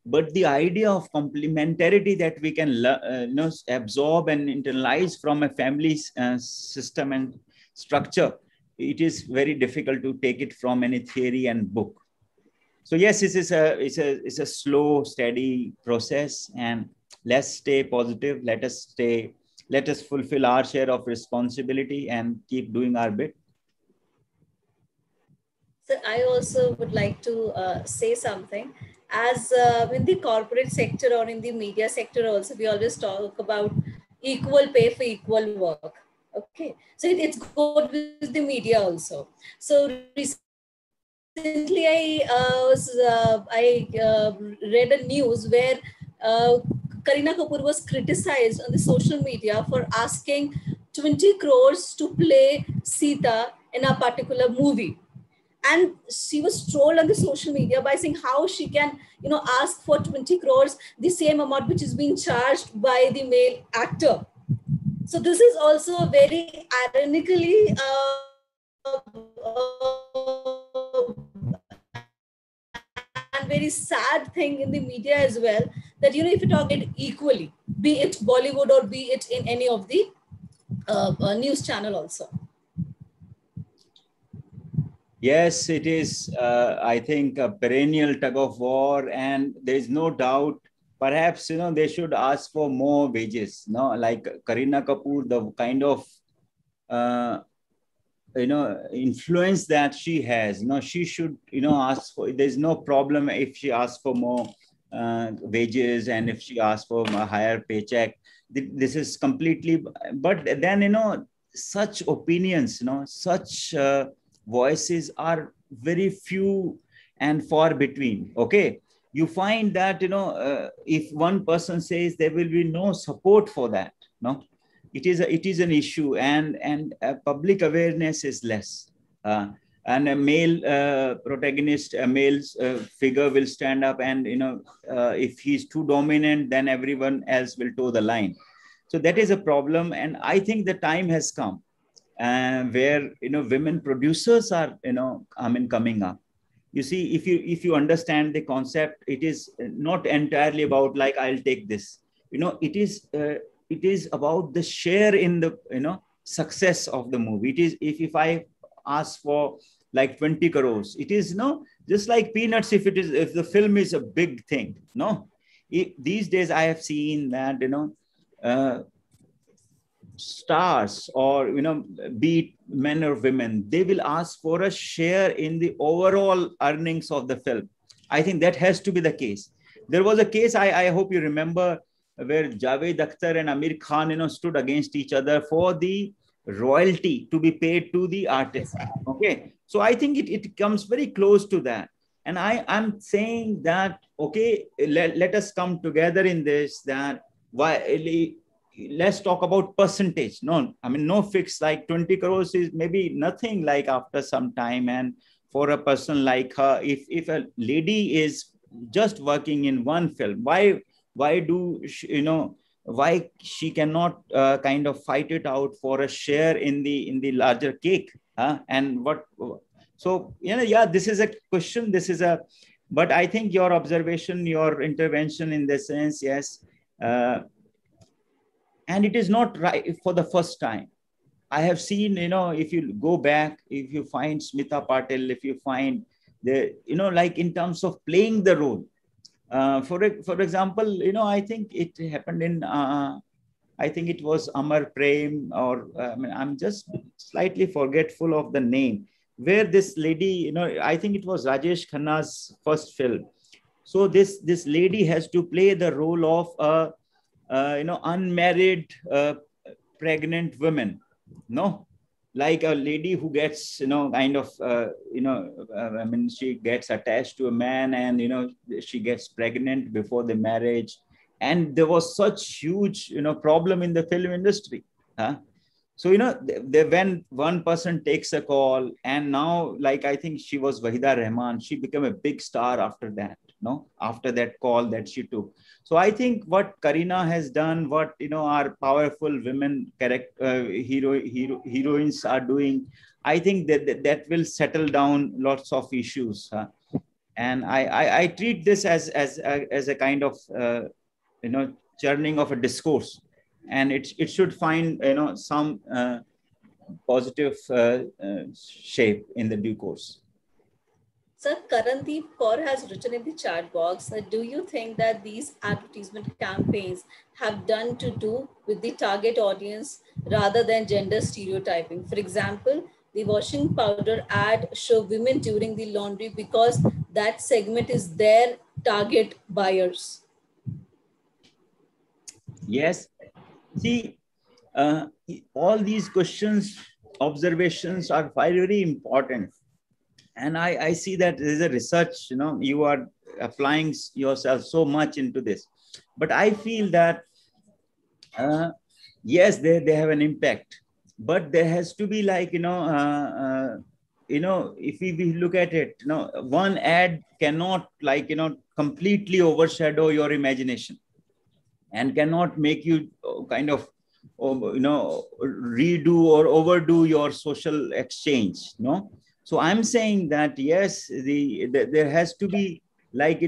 Speaker 4: but the idea of complementarity that we can absorb and internalize from a family system and structure, it is very difficult to take it from any theory and book. So yes, it's a slow, steady process, and let's stay positive. Let us fulfill our share of responsibility and keep doing our bit.
Speaker 2: So I also would like to say something. As in the corporate sector or in the media sector also, we always talk about equal pay for equal work. Okay, so it's good with the media also. So recently I read a news where Kareena Kapoor was criticized on the social media for asking 20 crores to play Sita in a particular movie. And she was trolled on the social media by saying how she can, ask for 20 crores, the same amount which is being charged by the male actor. So this is also a very ironically and very sad thing in the media as well, that if you talk it equally, be it Bollywood or be it in any of the news channel also.
Speaker 4: Yes, it is, I think, a perennial tug of war, and there's no doubt, perhaps, they should ask for more wages, like Kareena Kapoor, the kind of, influence that she has, she should, ask for, there's no problem if she asks for more wages, and if she asks for a higher paycheck. This is completely, but then, such opinions, such voices are very few and far between. Okay, you find that if one person says, there will be no support for that. it is an issue, and public awareness is less. And a male protagonist, a male figure will stand up, and if he's too dominant, then everyone else will toe the line. So that is a problem, and I think the time has come where women producers are coming up. You see, if you understand the concept, it is not entirely about like I'll take this. It is about the share in the success of the movie. It is if I ask for like 20 crores, it is just like peanuts if the film is a big thing. These days I have seen that stars, or be it men or women, they will ask for a share in the overall earnings of the film. I think that has to be the case. There was a case, I hope you remember, where Javed Akhtar and Amir Khan stood against each other for the royalty to be paid to the artist. Okay, so I think it comes very close to that. And I'm saying that, okay, let us come together in this, that why let's talk about percentage. No, I mean, no fix, like 20 crores is maybe nothing like after some time. And for a person like her, if a lady is just working in one film, why she cannot kind of fight it out for a share in the larger cake? And what, so, yeah, this is a question, but I think your observation, your intervention in this sense, yes, and it is not right for the first time. I have seen, if you go back, if you find Smita Patil, if you find like in terms of playing the role, for example, I think it happened in, I think it was Amar Prem, or I'm just slightly forgetful of the name, where this lady, I think it was Rajesh Khanna's first film. So this lady has to play the role of a unmarried pregnant woman, like a lady who gets, kind of, I mean, she gets attached to a man, and, she gets pregnant before the marriage. And there was such huge, problem in the film industry. So, when one person takes a call, and now, like, I think she was Wahida Rahman, she became a big star after that, after that call that she took. So I think what Kareena has done, what, our powerful women heroines are doing, I think that will settle down lots of issues. And I treat this as a kind of, churning of a discourse, and it should find, some positive shape in the due course.
Speaker 2: Sir, Karandeep Kaur has written in the chat box that, do you think that these advertisement campaigns have done to do with the target audience rather than gender stereotyping? For example, the washing powder ad show women during the laundry because that segment is their target buyers.
Speaker 4: Yes. See, all these questions, observations are very important. And I see that there's a research, you are applying yourself so much into this. But I feel that, yes, they have an impact. But there has to be like, if we look at it, one ad cannot like, completely overshadow your imagination, and cannot make you kind of, redo or overdo your social exchange, So I'm saying that, yes, there has to be like,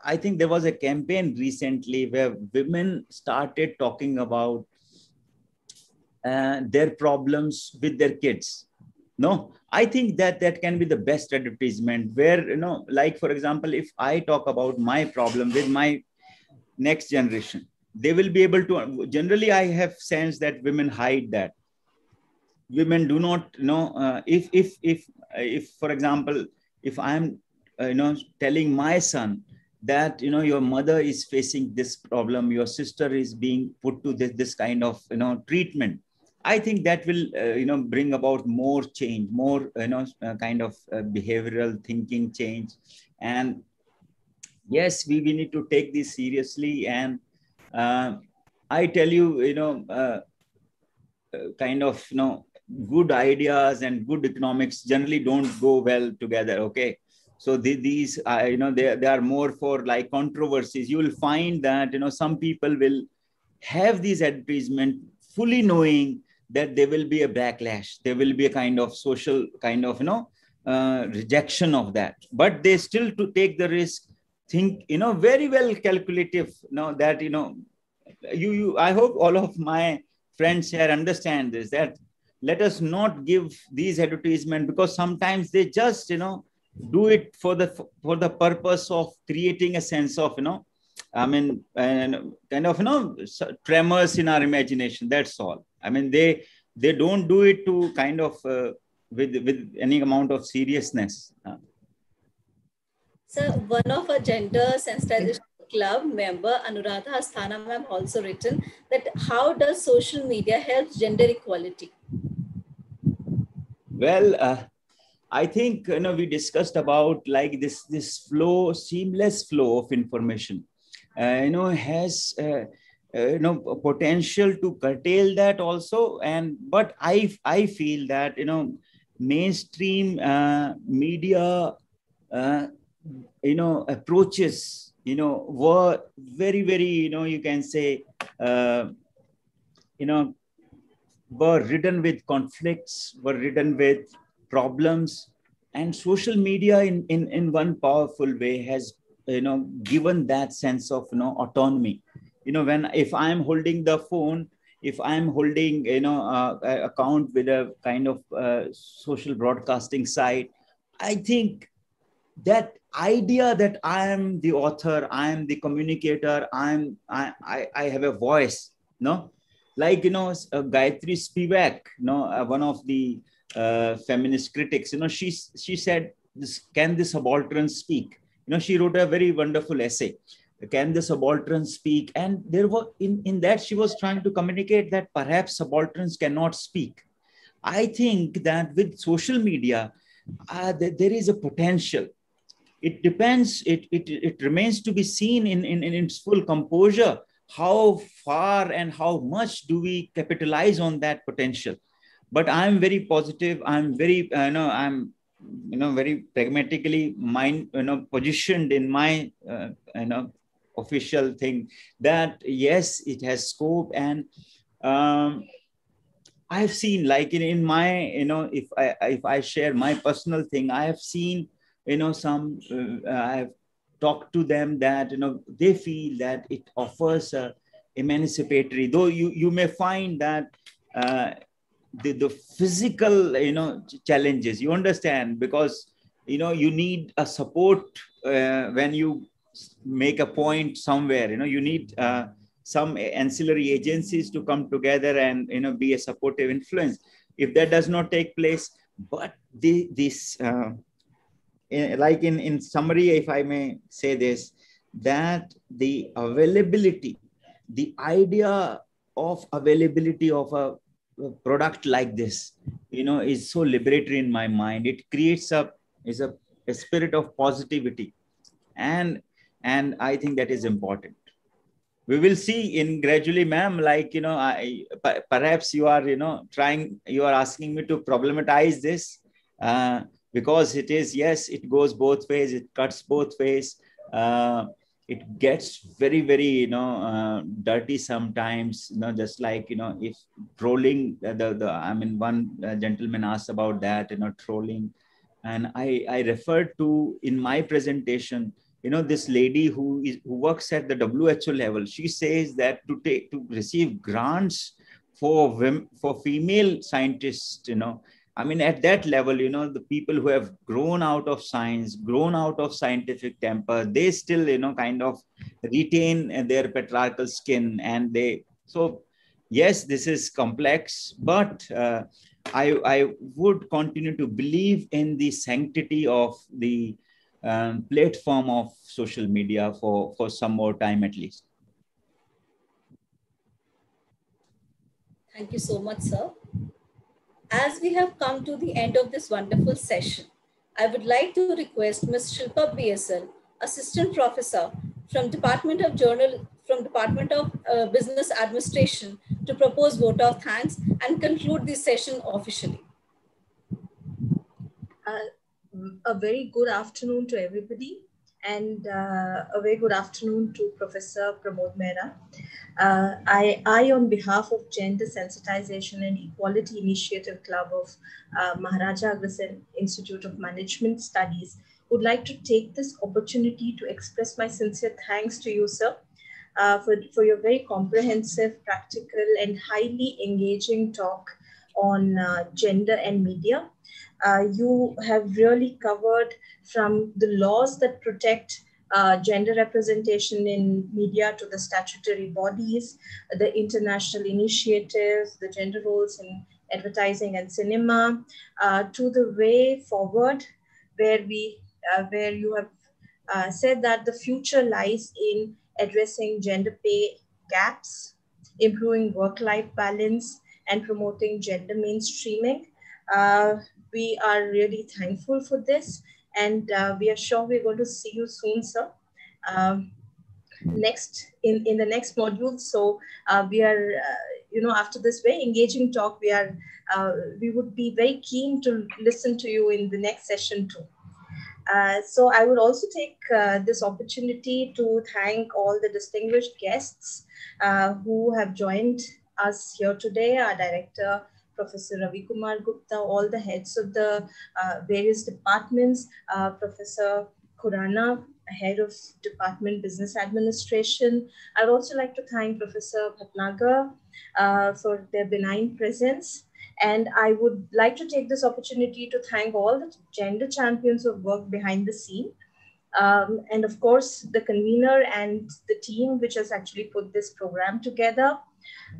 Speaker 4: I think there was a campaign recently where women started talking about their problems with their kids. I think that can be the best advertisement, where, like, for example, if I talk about my problem with my next generation, they will be able to, generally I have sensed that women hide that. Women do not know, if for example, if I'm telling my son that your mother is facing this problem, your sister is being put to this kind of treatment, I think that will bring about more change, more kind of behavioral thinking change. And yes, we need to take this seriously, and I tell you, kind of, good ideas and good economics generally don't go well together. Okay. So these, they are more for like controversies. You will find that, some people will have these advertisements fully knowing that there will be a backlash. There will be a kind of social kind of, rejection of that, but they still to take the risk, think, very well calculative, that, I hope all of my friends here understand this, that let us not give these advertisements, because sometimes they just, do it for the purpose of creating a sense of, kind of, tremors in our imagination. That's all. I mean, they don't do it to kind of with any amount of seriousness.
Speaker 2: So one of our gender sensitization club member, Anuradha Asthana ma'am, also written that how does social media help gender equality?
Speaker 4: Well, I think, we discussed about like this flow, seamless flow of information, has, potential to curtail that also. But I feel that, mainstream media, approaches, were very, very, you can say, were ridden with conflicts, were ridden with problems. And social media in one powerful way has, given that sense of, autonomy. If I'm holding the phone, if I'm holding, a account with a kind of social broadcasting site, I think that idea that I am the author, I am the communicator, I have a voice, no? Like, Gayatri Spivak, one of the feminist critics, she said, can the subaltern speak? She wrote a very wonderful essay, can the subaltern speak? And there were, in that, she was trying to communicate that perhaps subalterns cannot speak. I think that with social media, there is a potential. It depends, it remains to be seen in its full composure, how far and how much do we capitalize on that potential. But I'm very positive, I'm very, I'm, very pragmatically positioned in my, official thing, that yes, it has scope. And I've seen, like in my, if I share my personal thing, I have seen, some, I've talked to them that, they feel that it offers a emancipatory, though you may find that the physical, challenges, you understand, because, you need a support when you make a point somewhere, you need some ancillary agencies to come together and, be a supportive influence. If that does not take place, but this, like in summary, if I may say this, that the availability, the idea of availability of a product like this, is so liberatory in my mind. It creates a spirit of positivity, and I think that is important. We will see in gradually, ma'am, like, perhaps you are, you are asking me to problematize this, because it is, yes, it goes both ways, it cuts both ways. It gets very, very, dirty sometimes, just like, if trolling, I mean, one gentleman asked about that, trolling. And I referred to in my presentation, this lady who works at the WHO level. She says that to receive grants for female scientists, I mean, at that level, the people who have grown out of science, grown out of scientific temper, they still, kind of retain their patriarchal skin. And so yes, this is complex, but I would continue to believe in the sanctity of the platform of social media for some more time at least.
Speaker 2: Thank you so much, sir. As we have come to the end of this wonderful session, I would like to request Ms. Shilpa BSL, Assistant Professor, from Department of Business Administration to propose vote of thanks and conclude this session officially. A very good afternoon to everybody, and a very good afternoon to Professor Parmod Mehra. I, on behalf of Gender Sensitization and Equality Initiative Club of Maharaja Agrasen Institute of Management Studies, would like to take this opportunity to express my sincere thanks to you, sir, for your very comprehensive, practical, and highly engaging talk on gender and media. You have really covered from the laws that protect gender representation in media to the statutory bodies, the international initiatives, the gender roles in advertising and cinema, to the way forward where you have said that the future lies in addressing gender pay gaps, improving work-life balance, and promoting gender mainstreaming. We are really thankful for this, and we are sure we're going to see you soon, sir. Next in the next module. So we are, after this very engaging talk, we would be very keen to listen to you in the next session too. So I would also take this opportunity to thank all the distinguished guests who have joined us here today, our director, Professor Ravi Kumar Gupta, all the heads of the various departments, Professor Kareena, head of Department Business Administration. I'd also like to thank Professor Bhatnagar for their benign presence. And I would like to take this opportunity to thank all the gender champions who have worked behind the scene. And of course, the convener and the team which has actually put this program together.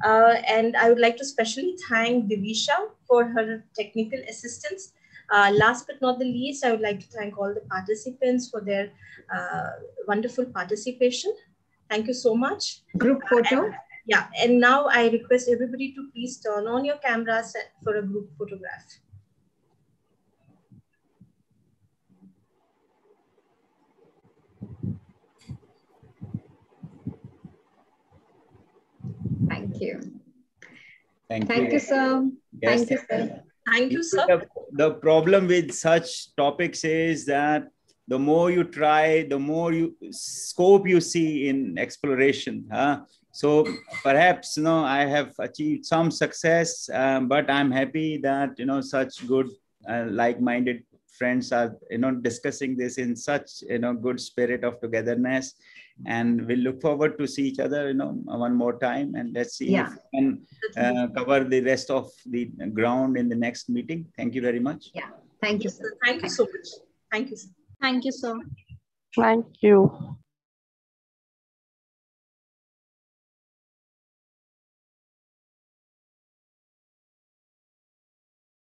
Speaker 2: And I would like to especially thank Divisha for her technical assistance. Last but not the least, I would like to thank all the participants for their wonderful participation. Thank you so much.
Speaker 7: Group photo.
Speaker 2: And now I request everybody to please turn on your cameras for a group photograph.
Speaker 7: Thank you.
Speaker 4: Thank
Speaker 7: you, sir.
Speaker 4: Yes,
Speaker 7: thank you, sir.
Speaker 2: Thank you, sir.
Speaker 4: The problem with such topics is that the more you try, the more scope you see in exploration. So perhaps, I have achieved some success, but I'm happy that, such good, like-minded friends are, discussing this in such, good spirit of togetherness. And we'll look forward to see each other, one more time. And let's see if we can cover the rest of the ground in the next meeting. Thank you very much.
Speaker 7: Yeah. Thank you, sir.
Speaker 2: Thank you so much. Thank you, sir.
Speaker 1: Thank you, sir.
Speaker 9: Thank you.